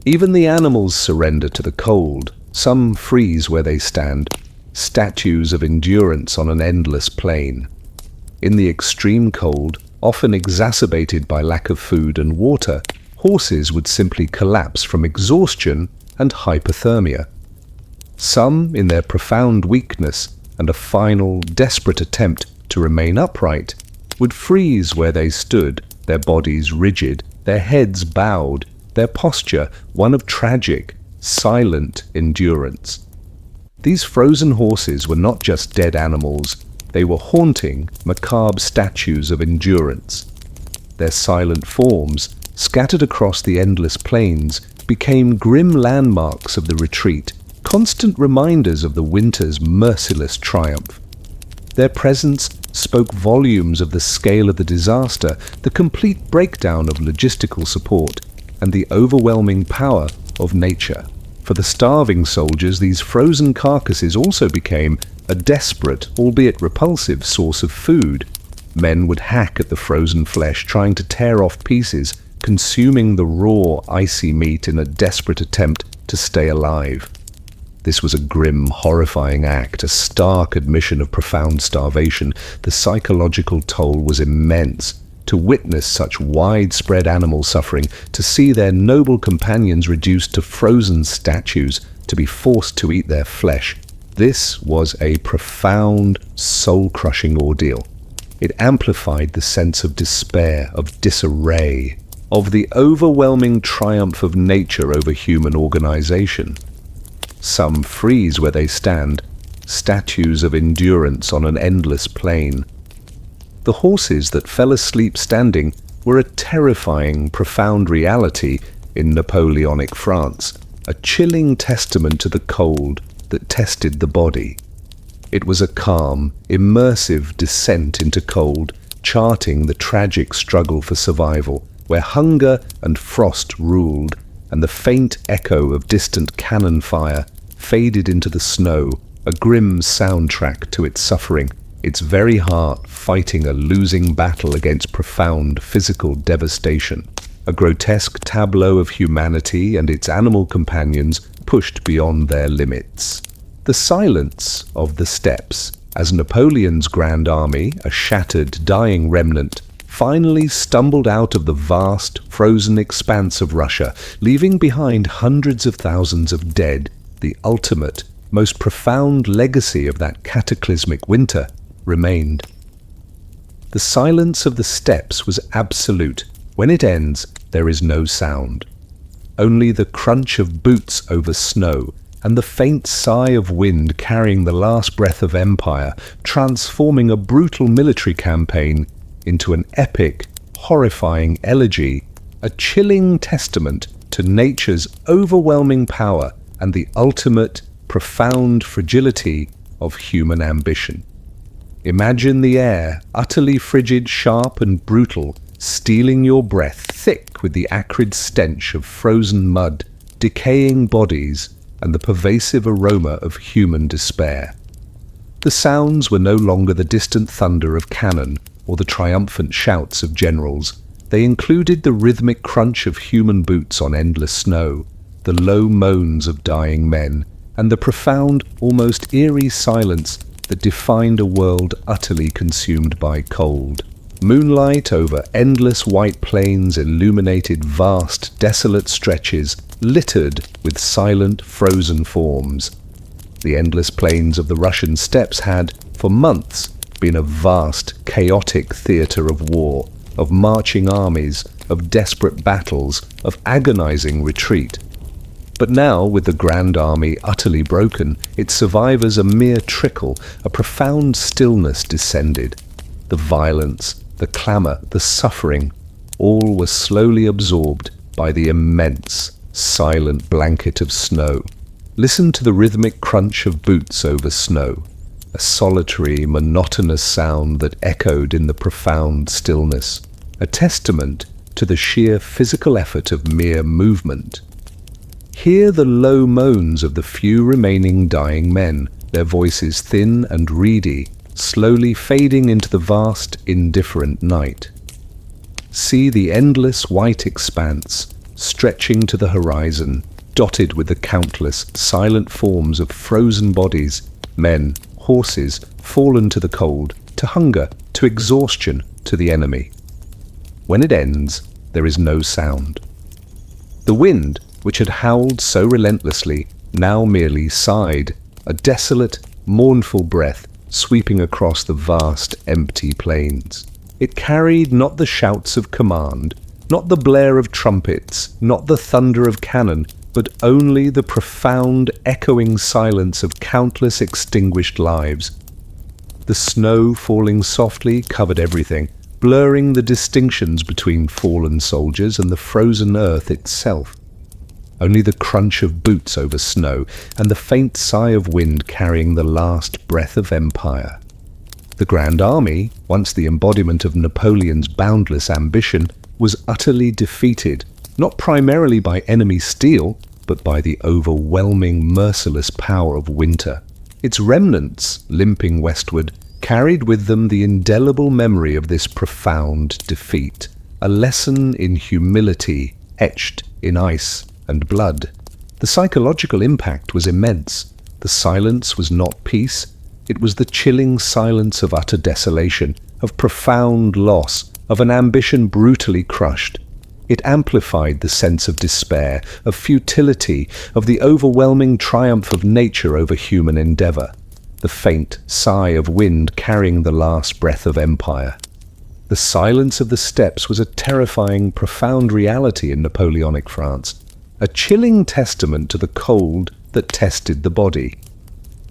Even the animals surrender to the cold. Some freeze where they stand, statues of endurance on an endless plain. In the extreme cold, often exacerbated by lack of food and water, horses would simply collapse from exhaustion and hypothermia. Some, in their profound weakness and a final, desperate attempt to remain upright, would freeze where they stood, their bodies rigid, their heads bowed, their posture one of tragic, silent endurance. These frozen horses were not just dead animals, they were haunting, macabre statues of endurance. Their silent forms, scattered across the endless plains, became grim landmarks of the retreat, constant reminders of the winter's merciless triumph. Their presence spoke volumes of the scale of the disaster, the complete breakdown of logistical support, and the overwhelming power of nature. For the starving soldiers, these frozen carcasses also became a desperate, albeit repulsive, source of food. Men would hack at the frozen flesh, trying to tear off pieces, consuming the raw, icy meat in a desperate attempt to stay alive. This was a grim, horrifying act, a stark admission of profound starvation. The psychological toll was immense. To witness such widespread animal suffering, to see their noble companions reduced to frozen statues, to be forced to eat their flesh, this was a profound, soul-crushing ordeal. It amplified the sense of despair, of disarray, of the overwhelming triumph of nature over human organization. Some freeze where they stand, statues of endurance on an endless plain. The horses that fell asleep standing were a terrifying, profound reality in Napoleonic France, a chilling testament to the cold that tested the body. It was a calm, immersive descent into cold, charting the tragic struggle for survival, where hunger and frost ruled, and the faint echo of distant cannon fire faded into the snow, a grim soundtrack to its suffering, its very heart fighting a losing battle against profound physical devastation, a grotesque tableau of humanity and its animal companions pushed beyond their limits. The silence of the steppes, as Napoleon's Grand Army, a shattered, dying remnant, finally stumbled out of the vast, frozen expanse of Russia, leaving behind hundreds of thousands of dead, the ultimate, most profound legacy of that cataclysmic winter, remained. The silence of the steppes was absolute. When it ends, there is no sound. Only the crunch of boots over snow and the faint sigh of wind carrying the last breath of empire, transforming a brutal military campaign into an epic, horrifying elegy, a chilling testament to nature's overwhelming power and the ultimate, profound fragility of human ambition. Imagine the air, utterly frigid, sharp and brutal, stealing your breath, thick with the acrid stench of frozen mud, decaying bodies, and the pervasive aroma of human despair. The sounds were no longer the distant thunder of cannon or the triumphant shouts of generals. They included the rhythmic crunch of human boots on endless snow, the low moans of dying men, and the profound, almost eerie silence that defined a world utterly consumed by cold. Moonlight over endless white plains illuminated vast, desolate stretches littered with silent, frozen forms. The endless plains of the Russian steppes had, for months, been a vast, chaotic theatre of war, of marching armies, of desperate battles, of agonizing retreat. But now, with the Grand Army utterly broken, its survivors a mere trickle, a profound stillness descended. The violence, the clamour, the suffering, all were slowly absorbed by the immense, silent blanket of snow. Listen to the rhythmic crunch of boots over snow, a solitary, monotonous sound that echoed in the profound stillness, a testament to the sheer physical effort of mere movement. Hear the low moans of the few remaining dying men, their voices thin and reedy, slowly fading into the vast, indifferent night. See the endless white expanse, stretching to the horizon, dotted with the countless, silent forms of frozen bodies, men, horses, fallen to the cold, to hunger, to exhaustion, to the enemy. When it ends, there is no sound. The wind, which had howled so relentlessly, now merely sighed, a desolate, mournful breath sweeping across the vast, empty plains. It carried not the shouts of command, not the blare of trumpets, not the thunder of cannon, but only the profound, echoing silence of countless extinguished lives. The snow falling softly covered everything, blurring the distinctions between fallen soldiers and the frozen earth itself. Only the crunch of boots over snow and the faint sigh of wind carrying the last breath of empire. The Grand Army, once the embodiment of Napoleon's boundless ambition, was utterly defeated, not primarily by enemy steel, but by the overwhelming, merciless power of winter. Its remnants, limping westward, carried with them the indelible memory of this profound defeat, a lesson in humility etched in ice and blood. The psychological impact was immense. The silence was not peace. It was the chilling silence of utter desolation, of profound loss, of an ambition brutally crushed. It amplified the sense of despair, of futility, of the overwhelming triumph of nature over human endeavour. The faint sigh of wind carrying the last breath of empire. The silence of the steppes was a terrifying, profound reality in Napoleonic France, a chilling testament to the cold that tested the body.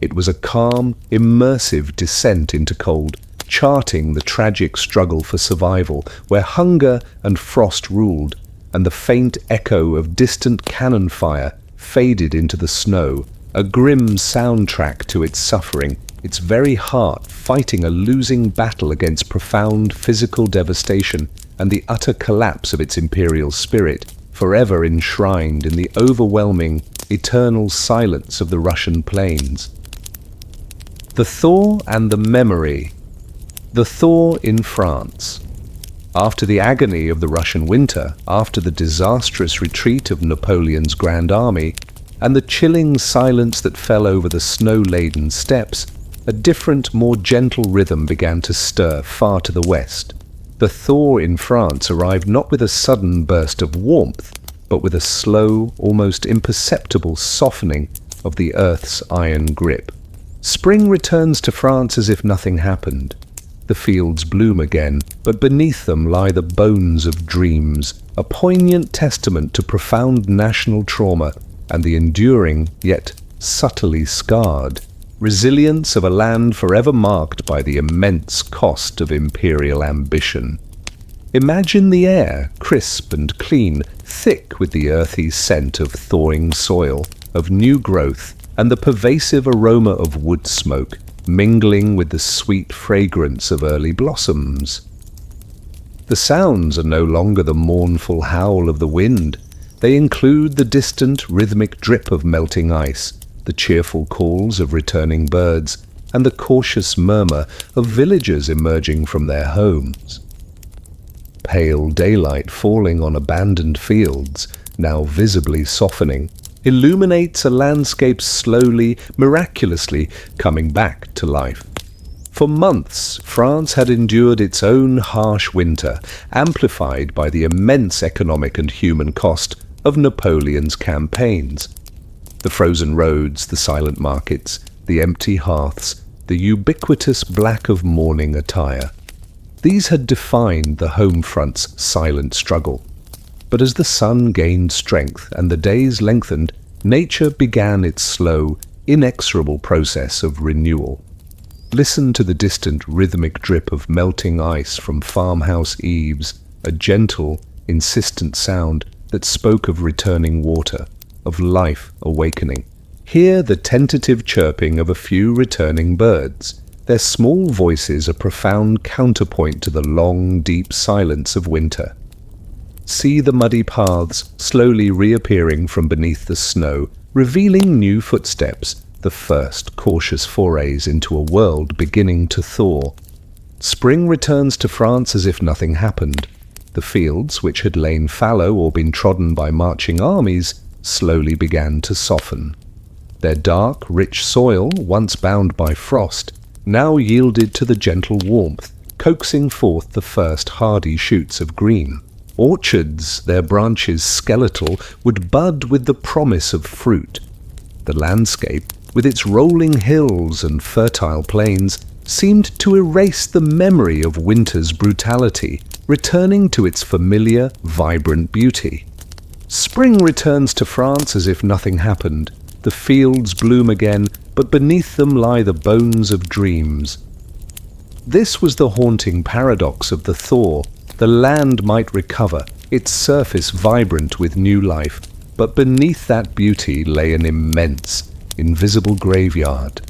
It was a calm, immersive descent into cold, charting the tragic struggle for survival, where hunger and frost ruled, and the faint echo of distant cannon fire faded into the snow, a grim soundtrack to its suffering, its very heart fighting a losing battle against profound physical devastation and the utter collapse of its imperial spirit, forever enshrined in the overwhelming, eternal silence of the Russian plains. The thaw and the memory. The thaw in France. After the agony of the Russian winter, after the disastrous retreat of Napoleon's Grand Army, and the chilling silence that fell over the snow-laden steppes, a different, more gentle rhythm began to stir far to the west. The thaw in France arrived not with a sudden burst of warmth, but with a slow, almost imperceptible softening of the earth's iron grip. Spring returns to France as if nothing happened. The fields bloom again, but beneath them lie the bones of dreams, a poignant testament to profound national trauma and the enduring, yet subtly scarred, resilience of a land forever marked by the immense cost of imperial ambition. Imagine the air, crisp and clean, thick with the earthy scent of thawing soil, of new growth, and the pervasive aroma of wood smoke, mingling with the sweet fragrance of early blossoms. The sounds are no longer the mournful howl of the wind. They include the distant rhythmic drip of melting ice, the cheerful calls of returning birds, and the cautious murmur of villagers emerging from their homes. Pale daylight falling on abandoned fields, now visibly softening, illuminates a landscape slowly, miraculously coming back to life. For months, France had endured its own harsh winter, amplified by the immense economic and human cost of Napoleon's campaigns. The frozen roads, the silent markets, the empty hearths, the ubiquitous black of mourning attire. These had defined the home front's silent struggle. But as the sun gained strength and the days lengthened, nature began its slow, inexorable process of renewal. Listen to the distant rhythmic drip of melting ice from farmhouse eaves, a gentle, insistent sound that spoke of returning water, of life awakening. Hear the tentative chirping of a few returning birds. Their small voices a profound counterpoint to the long, deep silence of winter. See the muddy paths slowly reappearing from beneath the snow, revealing new footsteps, the first cautious forays into a world beginning to thaw. Spring returns to France as if nothing happened. The fields, which had lain fallow or been trodden by marching armies, slowly began to soften. Their dark, rich soil, once bound by frost, now yielded to the gentle warmth, coaxing forth the first hardy shoots of green. Orchards, their branches skeletal, would bud with the promise of fruit. The landscape, with its rolling hills and fertile plains, seemed to erase the memory of winter's brutality, returning to its familiar, vibrant beauty. Spring returns to France as if nothing happened. The fields bloom again, but beneath them lie the bones of dreams. This was the haunting paradox of the thaw. The land might recover, its surface vibrant with new life, but beneath that beauty lay an immense, invisible graveyard.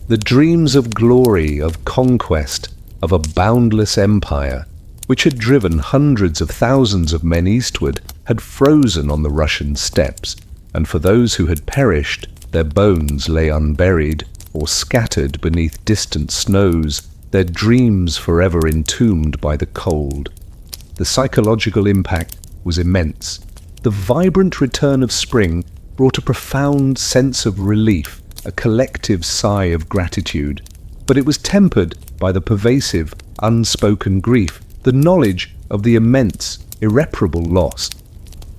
The dreams of glory, of conquest, of a boundless empire, which had driven hundreds of thousands of men eastward, had frozen on the Russian steppes, and for those who had perished, their bones lay unburied or scattered beneath distant snows, their dreams forever entombed by the cold. The psychological impact was immense. The vibrant return of spring brought a profound sense of relief, a collective sigh of gratitude, but it was tempered by the pervasive, unspoken grief, the knowledge of the immense, irreparable loss.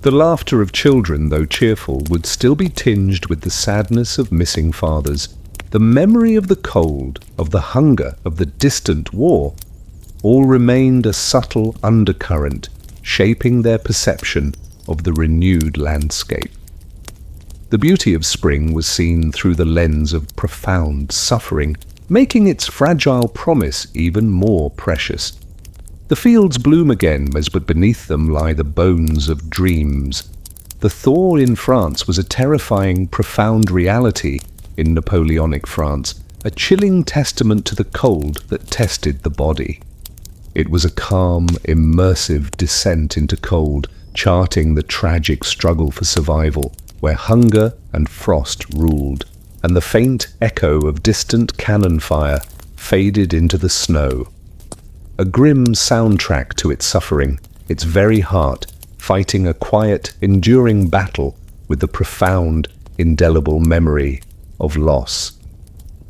The laughter of children, though cheerful, would still be tinged with the sadness of missing fathers. The memory of the cold, of the hunger, of the distant war, all remained a subtle undercurrent, shaping their perception of the renewed landscape. The beauty of spring was seen through the lens of profound suffering, making its fragile promise even more precious. The fields bloom again, but beneath them lie the bones of dreams. The thaw in France was a terrifying, profound reality in Napoleonic France, a chilling testament to the cold that tested the body. It was a calm, immersive descent into cold, charting the tragic struggle for survival, where hunger and frost ruled, and the faint echo of distant cannon fire faded into the snow. A grim soundtrack to its suffering, its very heart fighting a quiet, enduring battle with the profound, indelible memory of loss.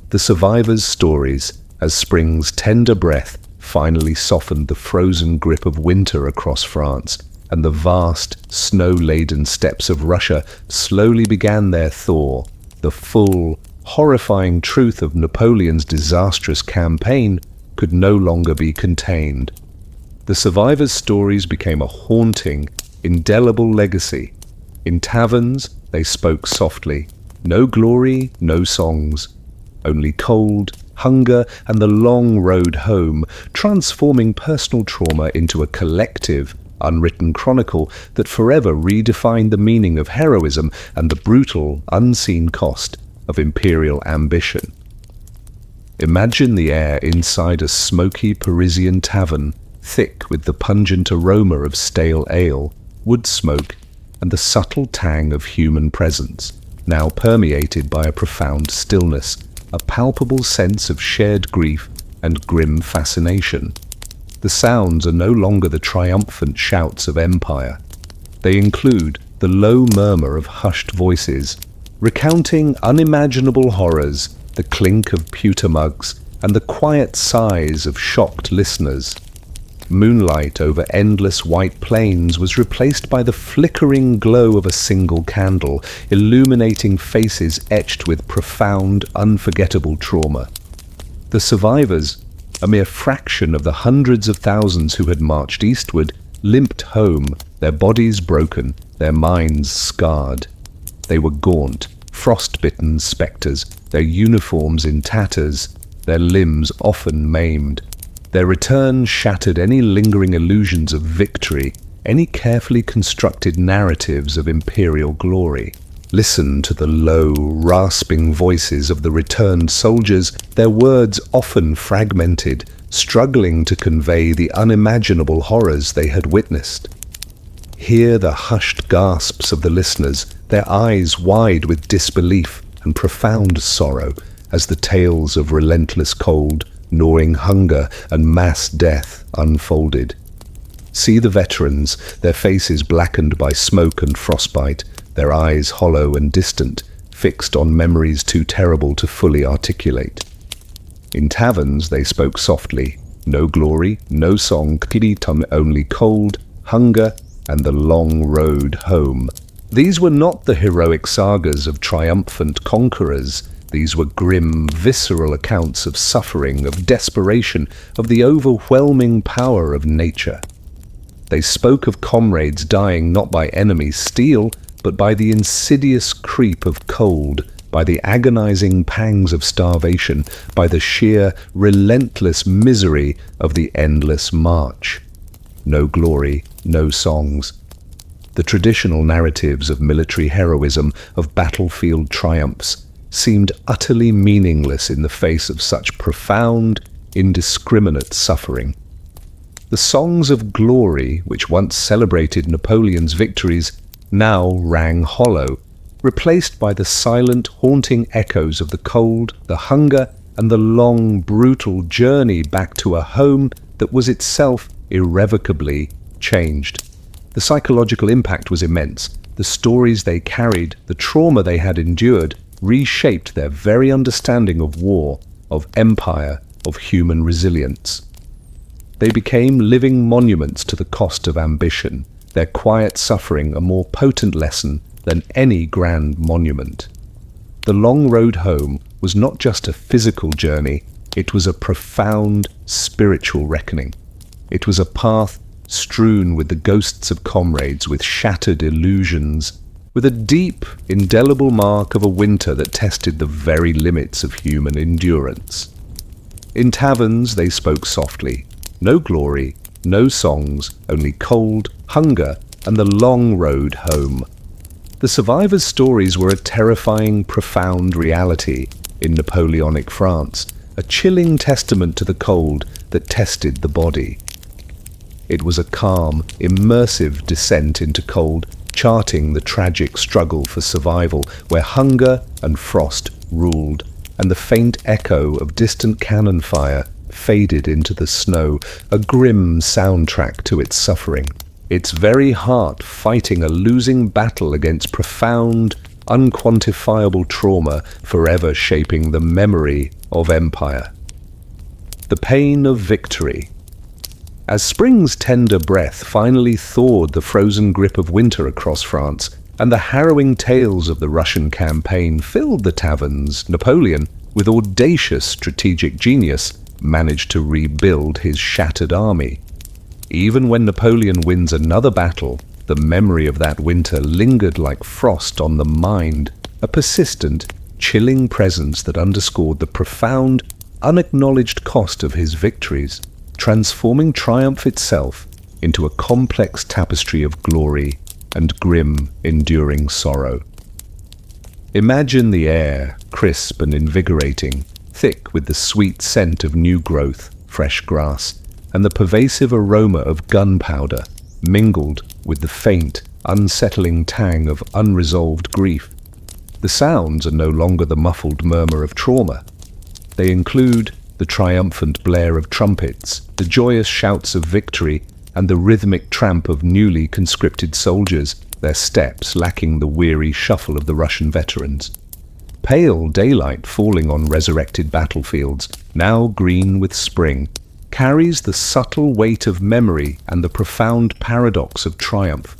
The survivors' stories, as spring's tender breath finally softened the frozen grip of winter across France, and the vast, snow-laden steppes of Russia slowly began their thaw, the full, horrifying truth of Napoleon's disastrous campaign could no longer be contained. The survivors' stories became a haunting, indelible legacy. In taverns, they spoke softly. No glory, no songs. Only cold, hunger, and the long road home, transforming personal trauma into a collective, unwritten chronicle that forever redefined the meaning of heroism and the brutal, unseen cost of imperial ambition. Imagine the air inside a smoky Parisian tavern, thick with the pungent aroma of stale ale, wood smoke, and the subtle tang of human presence, now permeated by a profound stillness, a palpable sense of shared grief and grim fascination. The sounds are no longer the triumphant shouts of empire. They include the low murmur of hushed voices, recounting unimaginable horrors, the clink of pewter mugs, and the quiet sighs of shocked listeners. Moonlight over endless white plains was replaced by the flickering glow of a single candle, illuminating faces etched with profound, unforgettable trauma. The survivors, a mere fraction of the hundreds of thousands who had marched eastward, limped home, their bodies broken, their minds scarred. They were gaunt, frost-bitten spectres, their uniforms in tatters, their limbs often maimed. Their return shattered any lingering illusions of victory, any carefully constructed narratives of imperial glory. Listen to the low, rasping voices of the returned soldiers, their words often fragmented, struggling to convey the unimaginable horrors they had witnessed. Hear the hushed gasps of the listeners, their eyes wide with disbelief and profound sorrow, as the tales of relentless cold, gnawing hunger, and mass death unfolded. See the veterans, their faces blackened by smoke and frostbite, their eyes hollow and distant, fixed on memories too terrible to fully articulate. In taverns they spoke softly, no glory, no song, only cold, hunger, and the long road home. These were not the heroic sagas of triumphant conquerors. These were grim, visceral accounts of suffering, of desperation, of the overwhelming power of nature. They spoke of comrades dying not by enemy steel, but by the insidious creep of cold, by the agonizing pangs of starvation, by the sheer, relentless misery of the endless march. No glory, no songs. The traditional narratives of military heroism, of battlefield triumphs, seemed utterly meaningless in the face of such profound, indiscriminate suffering. The songs of glory, which once celebrated Napoleon's victories, now rang hollow, replaced by the silent, haunting echoes of the cold, the hunger, and the long, brutal journey back to a home that was itself irrevocably changed. The psychological impact was immense. The stories they carried, the trauma they had endured, reshaped their very understanding of war, of empire, of human resilience. They became living monuments to the cost of ambition, their quiet suffering a more potent lesson than any grand monument. The long road home was not just a physical journey, it was a profound spiritual reckoning. It was a path strewn with the ghosts of comrades, with shattered illusions, with a deep, indelible mark of a winter that tested the very limits of human endurance. In taverns they spoke softly. No glory, no songs, only cold, hunger, and the long road home. The survivors' stories were a terrifying, profound reality in Napoleonic France, a chilling testament to the cold that tested the body. It was a calm, immersive descent into cold, charting the tragic struggle for survival where hunger and frost ruled, and the faint echo of distant cannon fire faded into the snow, a grim soundtrack to its suffering, its very heart fighting a losing battle against profound, unquantifiable trauma forever shaping the memory of empire. The pain of victory. As spring's tender breath finally thawed the frozen grip of winter across France, and the harrowing tales of the Russian campaign filled the taverns, Napoleon, with audacious strategic genius, managed to rebuild his shattered army. Even when Napoleon wins another battle, the memory of that winter lingered like frost on the mind, a persistent, chilling presence that underscored the profound, unacknowledged cost of his victories, transforming triumph itself into a complex tapestry of glory and grim, enduring sorrow. Imagine the air, crisp and invigorating, thick with the sweet scent of new growth, fresh grass, and the pervasive aroma of gunpowder, mingled with the faint, unsettling tang of unresolved grief. The sounds are no longer the muffled murmur of trauma. They include the triumphant blare of trumpets, the joyous shouts of victory, and the rhythmic tramp of newly conscripted soldiers, their steps lacking the weary shuffle of the Russian veterans. Pale daylight falling on resurrected battlefields, now green with spring, carries the subtle weight of memory and the profound paradox of triumph.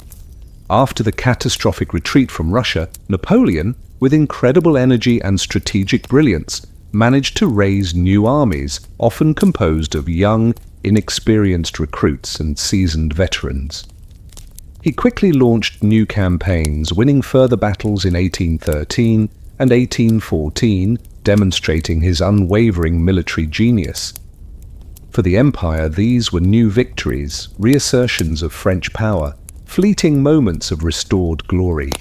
After the catastrophic retreat from Russia, Napoleon, with incredible energy and strategic brilliance, managed to raise new armies, often composed of young, inexperienced recruits and seasoned veterans. He quickly launched new campaigns, winning further battles in 1813 and 1814, demonstrating his unwavering military genius. For the Empire, these were new victories, reassertions of French power, fleeting moments of restored glory.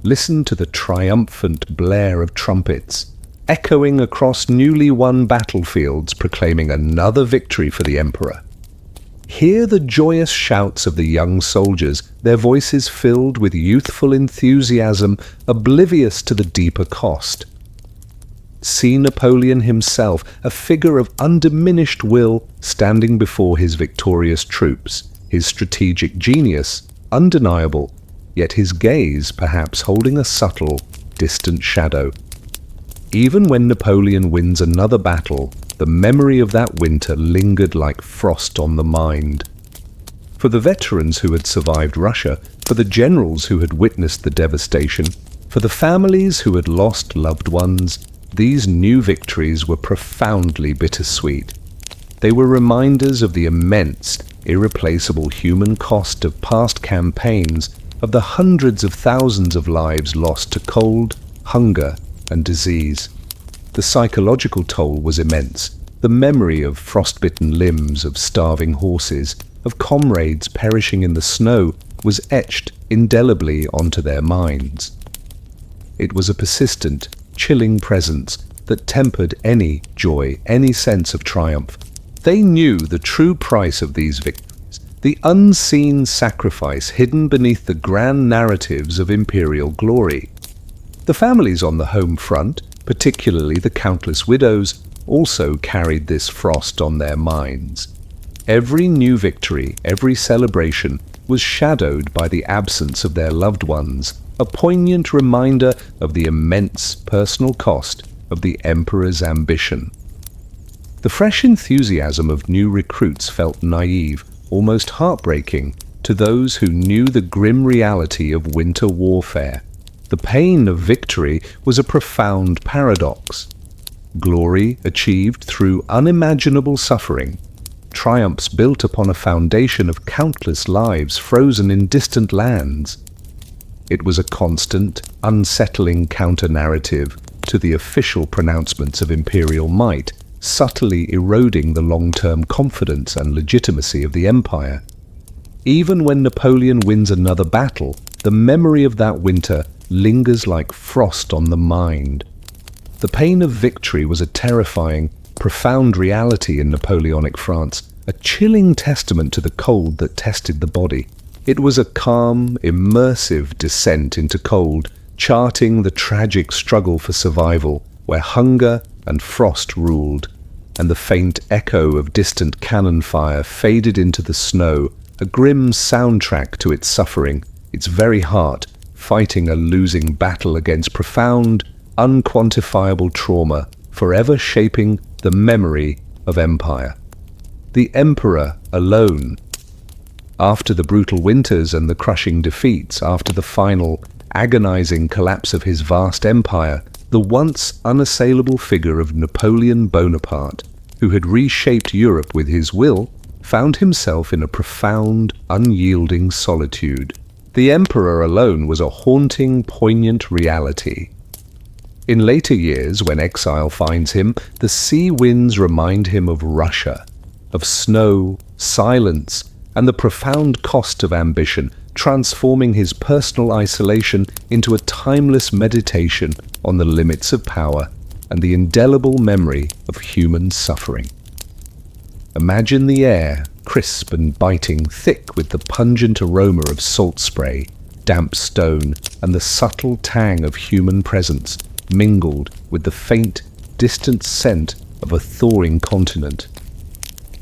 Listen to the triumphant blare of trumpets, echoing across newly won battlefields, proclaiming another victory for the Emperor. Hear the joyous shouts of the young soldiers, their voices filled with youthful enthusiasm, oblivious to the deeper cost. See Napoleon himself, a figure of undiminished will, standing before his victorious troops, his strategic genius undeniable, yet his gaze perhaps holding a subtle, distant shadow. Even when Napoleon wins another battle, the memory of that winter lingered like frost on the mind. For the veterans who had survived Russia, for the generals who had witnessed the devastation, for the families who had lost loved ones, these new victories were profoundly bittersweet. They were reminders of the immense, irreplaceable human cost of past campaigns, of the hundreds of thousands of lives lost to cold, hunger, and disease. The psychological toll was immense. The memory of frostbitten limbs, of starving horses, of comrades perishing in the snow was etched indelibly onto their minds. It was a persistent, chilling presence that tempered any joy, any sense of triumph. They knew the true price of these victories, the unseen sacrifice hidden beneath the grand narratives of imperial glory. The families on the home front, particularly the countless widows, also carried this frost on their minds. Every new victory, every celebration, was shadowed by the absence of their loved ones, a poignant reminder of the immense personal cost of the emperor's ambition. The fresh enthusiasm of new recruits felt naive, almost heartbreaking, to those who knew the grim reality of winter warfare. The pain of victory was a profound paradox. Glory achieved through unimaginable suffering, triumphs built upon a foundation of countless lives frozen in distant lands. It was a constant, unsettling counter-narrative to the official pronouncements of imperial might, subtly eroding the long-term confidence and legitimacy of the empire. Even when Napoleon wins another battle, the memory of that winter lingers like frost on the mind. The pain of victory was a terrifying, profound reality in Napoleonic France, a chilling testament to the cold that tested the body. It was a calm, immersive descent into cold, charting the tragic struggle for survival, where hunger and frost ruled, and the faint echo of distant cannon fire faded into the snow, a grim soundtrack to its suffering, its very heart fighting a losing battle against profound, unquantifiable trauma, forever shaping the memory of empire. The emperor alone. After the brutal winters and the crushing defeats, after the final, agonizing collapse of his vast empire, the once unassailable figure of Napoleon Bonaparte who had reshaped Europe with his will, found himself in a profound, unyielding solitude. The emperor alone was a haunting, poignant reality. In later years, when exile finds him, the sea winds remind him of Russia, of snow, silence, and the profound cost of ambition, transforming his personal isolation into a timeless meditation on the limits of power and the indelible memory of human suffering. Imagine the air, crisp and biting, thick with the pungent aroma of salt spray, damp stone, and the subtle tang of human presence, mingled with the faint, distant scent of a thawing continent.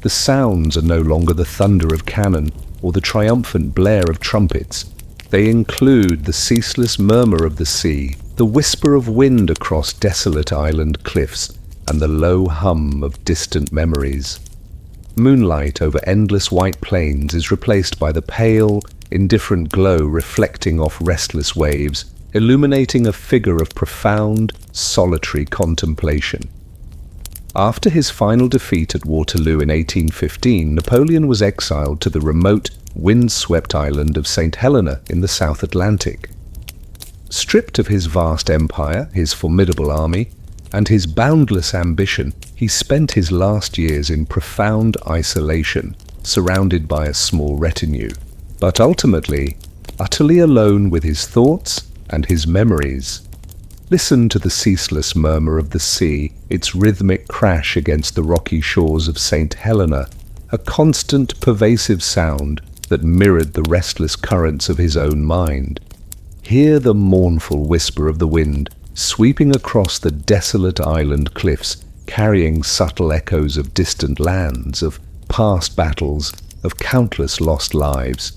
The sounds are no longer the thunder of cannon or the triumphant blare of trumpets. They include the ceaseless murmur of the sea, the whisper of wind across desolate island cliffs, and the low hum of distant memories. Moonlight over endless white plains is replaced by the pale, indifferent glow reflecting off restless waves, illuminating a figure of profound, solitary contemplation. After his final defeat at Waterloo in 1815, Napoleon was exiled to the remote, wind-swept island of St. Helena in the South Atlantic. Stripped of his vast empire, his formidable army, and his boundless ambition, he spent his last years in profound isolation, surrounded by a small retinue, but ultimately, utterly alone with his thoughts and his memories. Listen to the ceaseless murmur of the sea, its rhythmic crash against the rocky shores of St. Helena, a constant, pervasive sound that mirrored the restless currents of his own mind. Hear the mournful whisper of the wind, sweeping across the desolate island cliffs, carrying subtle echoes of distant lands, of past battles, of countless lost lives.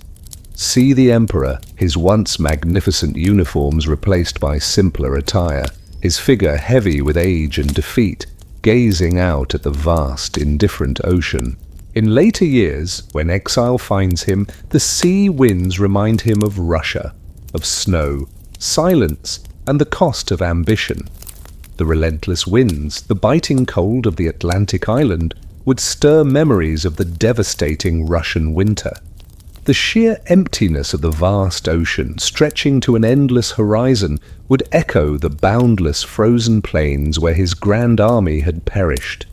See the emperor, his once magnificent uniforms replaced by simpler attire, his figure heavy with age and defeat, gazing out at the vast, indifferent ocean. In later years, when exile finds him, the sea winds remind him of Russia, of snow, silence, and the cost of ambition. The relentless winds, the biting cold of the Atlantic island, would stir memories of the devastating Russian winter. The sheer emptiness of the vast ocean, stretching to an endless horizon, would echo the boundless frozen plains where his grand army had perished.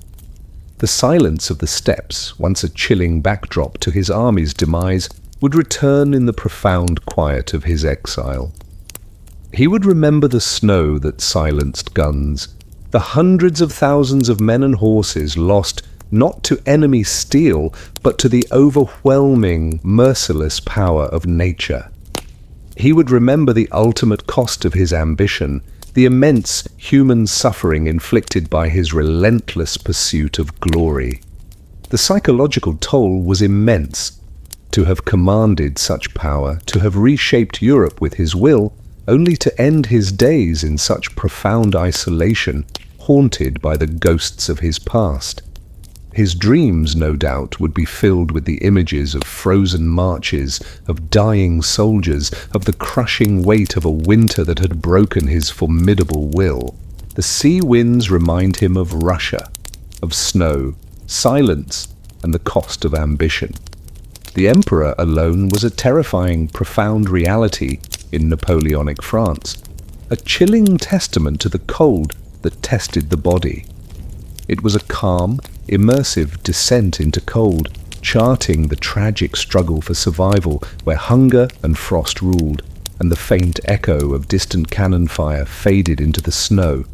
The silence of the steppes, once a chilling backdrop to his army's demise, would return in the profound quiet of his exile. He would remember the snow that silenced guns, the hundreds of thousands of men and horses lost not to enemy steel, but to the overwhelming, merciless power of nature. He would remember the ultimate cost of his ambition, the immense human suffering inflicted by his relentless pursuit of glory. The psychological toll was immense. To have commanded such power, to have reshaped Europe with his will, only to end his days in such profound isolation, haunted by the ghosts of his past. His dreams, no doubt, would be filled with the images of frozen marches, of dying soldiers, of the crushing weight of a winter that had broken his formidable will. The sea winds remind him of Russia, of snow, silence, and the cost of ambition. The emperor alone was a terrifying, profound reality in Napoleonic France, a chilling testament to the cold that tested the body. It was a calm, immersive descent into cold, charting the tragic struggle for survival where hunger and frost ruled, and the faint echo of distant cannon fire faded into the snow.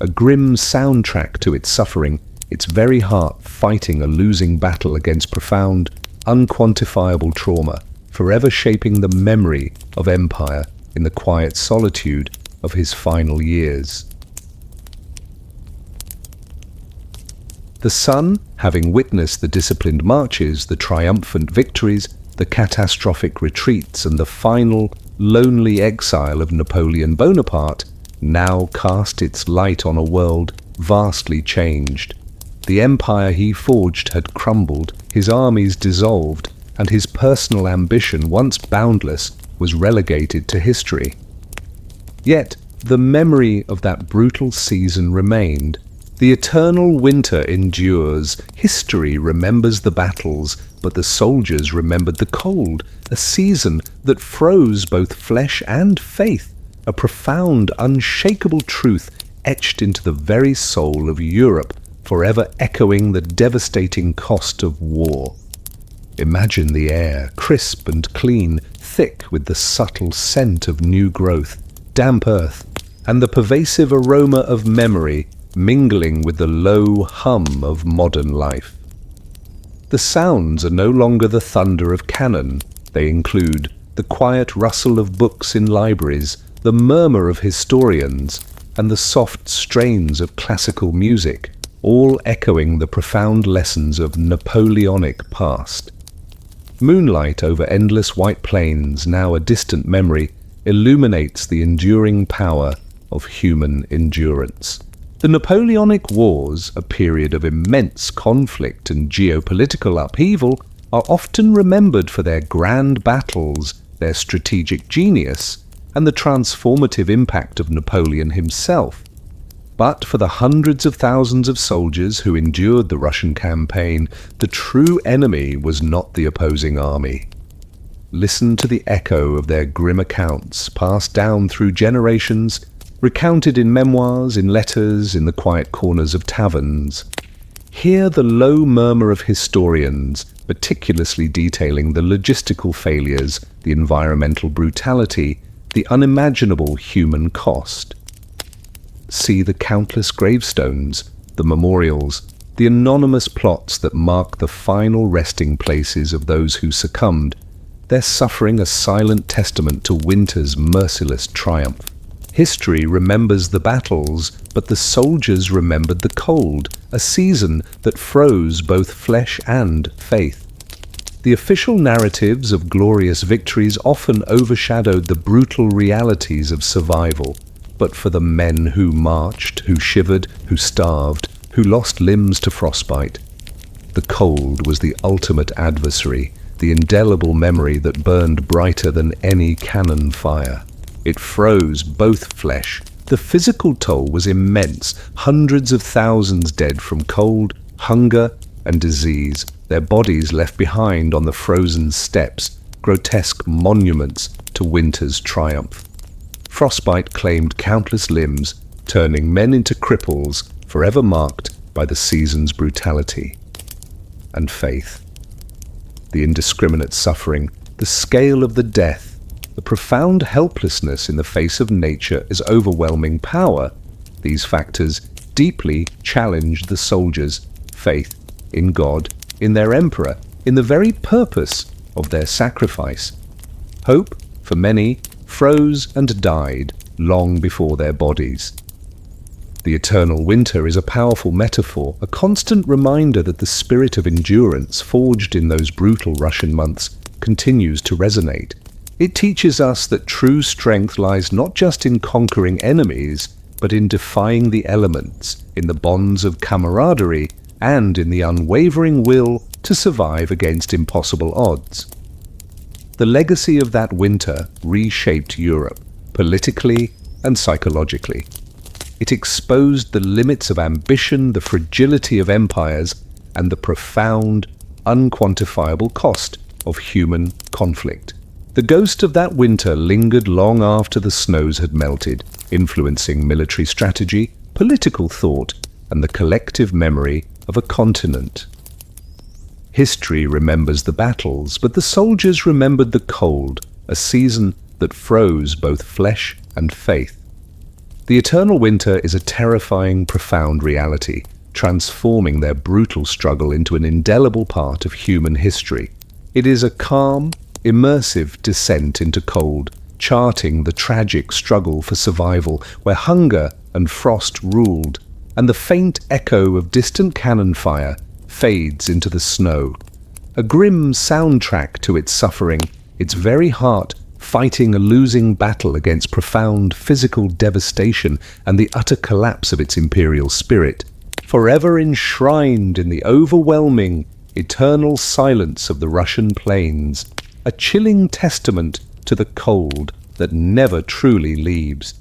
A grim soundtrack to its suffering, its very heart fighting a losing battle against profound, unquantifiable trauma, forever shaping the memory of empire in the quiet solitude of his final years. The sun, having witnessed the disciplined marches, the triumphant victories, the catastrophic retreats, and the final, lonely exile of Napoleon Bonaparte, now cast its light on a world vastly changed. The empire he forged had crumbled, his armies dissolved, and his personal ambition, once boundless, was relegated to history. Yet, the memory of that brutal season remained, The eternal winter endures. History remembers the battles, but the soldiers remembered the cold, a season that froze both flesh and faith, a profound, unshakable truth etched into the very soul of Europe, forever echoing the devastating cost of war. Imagine the air, crisp and clean, thick with the subtle scent of new growth, damp earth, and the pervasive aroma of memory mingling with the low hum of modern life. The sounds are no longer the thunder of cannon. They include the quiet rustle of books in libraries, the murmur of historians, and the soft strains of classical music, all echoing the profound lessons of Napoleonic past. Moonlight over endless white plains, now a distant memory, illuminates the enduring power of human endurance. The Napoleonic Wars, a period of immense conflict and geopolitical upheaval, are often remembered for their grand battles, their strategic genius, and the transformative impact of Napoleon himself. But for the hundreds of thousands of soldiers who endured the Russian campaign, the true enemy was not the opposing army. Listen to the echo of their grim accounts, passed down through generations, recounted in memoirs, in letters, in the quiet corners of taverns. Hear the low murmur of historians, meticulously detailing the logistical failures, the environmental brutality, the unimaginable human cost. See the countless gravestones, the memorials, the anonymous plots that mark the final resting places of those who succumbed, their suffering a silent testament to winter's merciless triumph. History remembers the battles, but the soldiers remembered the cold, a season that froze both flesh and faith. The official narratives of glorious victories often overshadowed the brutal realities of survival, but for the men who marched, who shivered, who starved, who lost limbs to frostbite, the cold was the ultimate adversary, the indelible memory that burned brighter than any cannon fire. It froze both flesh. The physical toll was immense, hundreds of thousands dead from cold, hunger, and disease, their bodies left behind on the frozen steppes, grotesque monuments to winter's triumph. Frostbite claimed countless limbs, turning men into cripples, forever marked by the season's brutality. And faith. The indiscriminate suffering, the scale of the death, the profound helplessness in the face of nature's overwhelming power, these factors deeply challenged the soldiers' faith in God, in their emperor, in the very purpose of their sacrifice. Hope, for many, froze and died long before their bodies. The eternal winter is a powerful metaphor, a constant reminder that the spirit of endurance forged in those brutal Russian months continues to resonate. It teaches us that true strength lies not just in conquering enemies, but in defying the elements, in the bonds of camaraderie, and in the unwavering will to survive against impossible odds. The legacy of that winter reshaped Europe, politically and psychologically. It exposed the limits of ambition, the fragility of empires, and the profound, unquantifiable cost of human conflict. The ghost of that winter lingered long after the snows had melted, influencing military strategy, political thought, and the collective memory of a continent. History remembers the battles, but the soldiers remembered the cold, a season that froze both flesh and faith. The eternal winter is a terrifying, profound reality, transforming their brutal struggle into an indelible part of human history. It is a calm, immersive descent into cold, charting the tragic struggle for survival where hunger and frost ruled, and the faint echo of distant cannon fire fades into the snow. A grim soundtrack to its suffering, its very heart fighting a losing battle against profound physical devastation and the utter collapse of its imperial spirit, forever enshrined in the overwhelming, eternal silence of the Russian plains, a chilling testament to the cold that never truly leaves.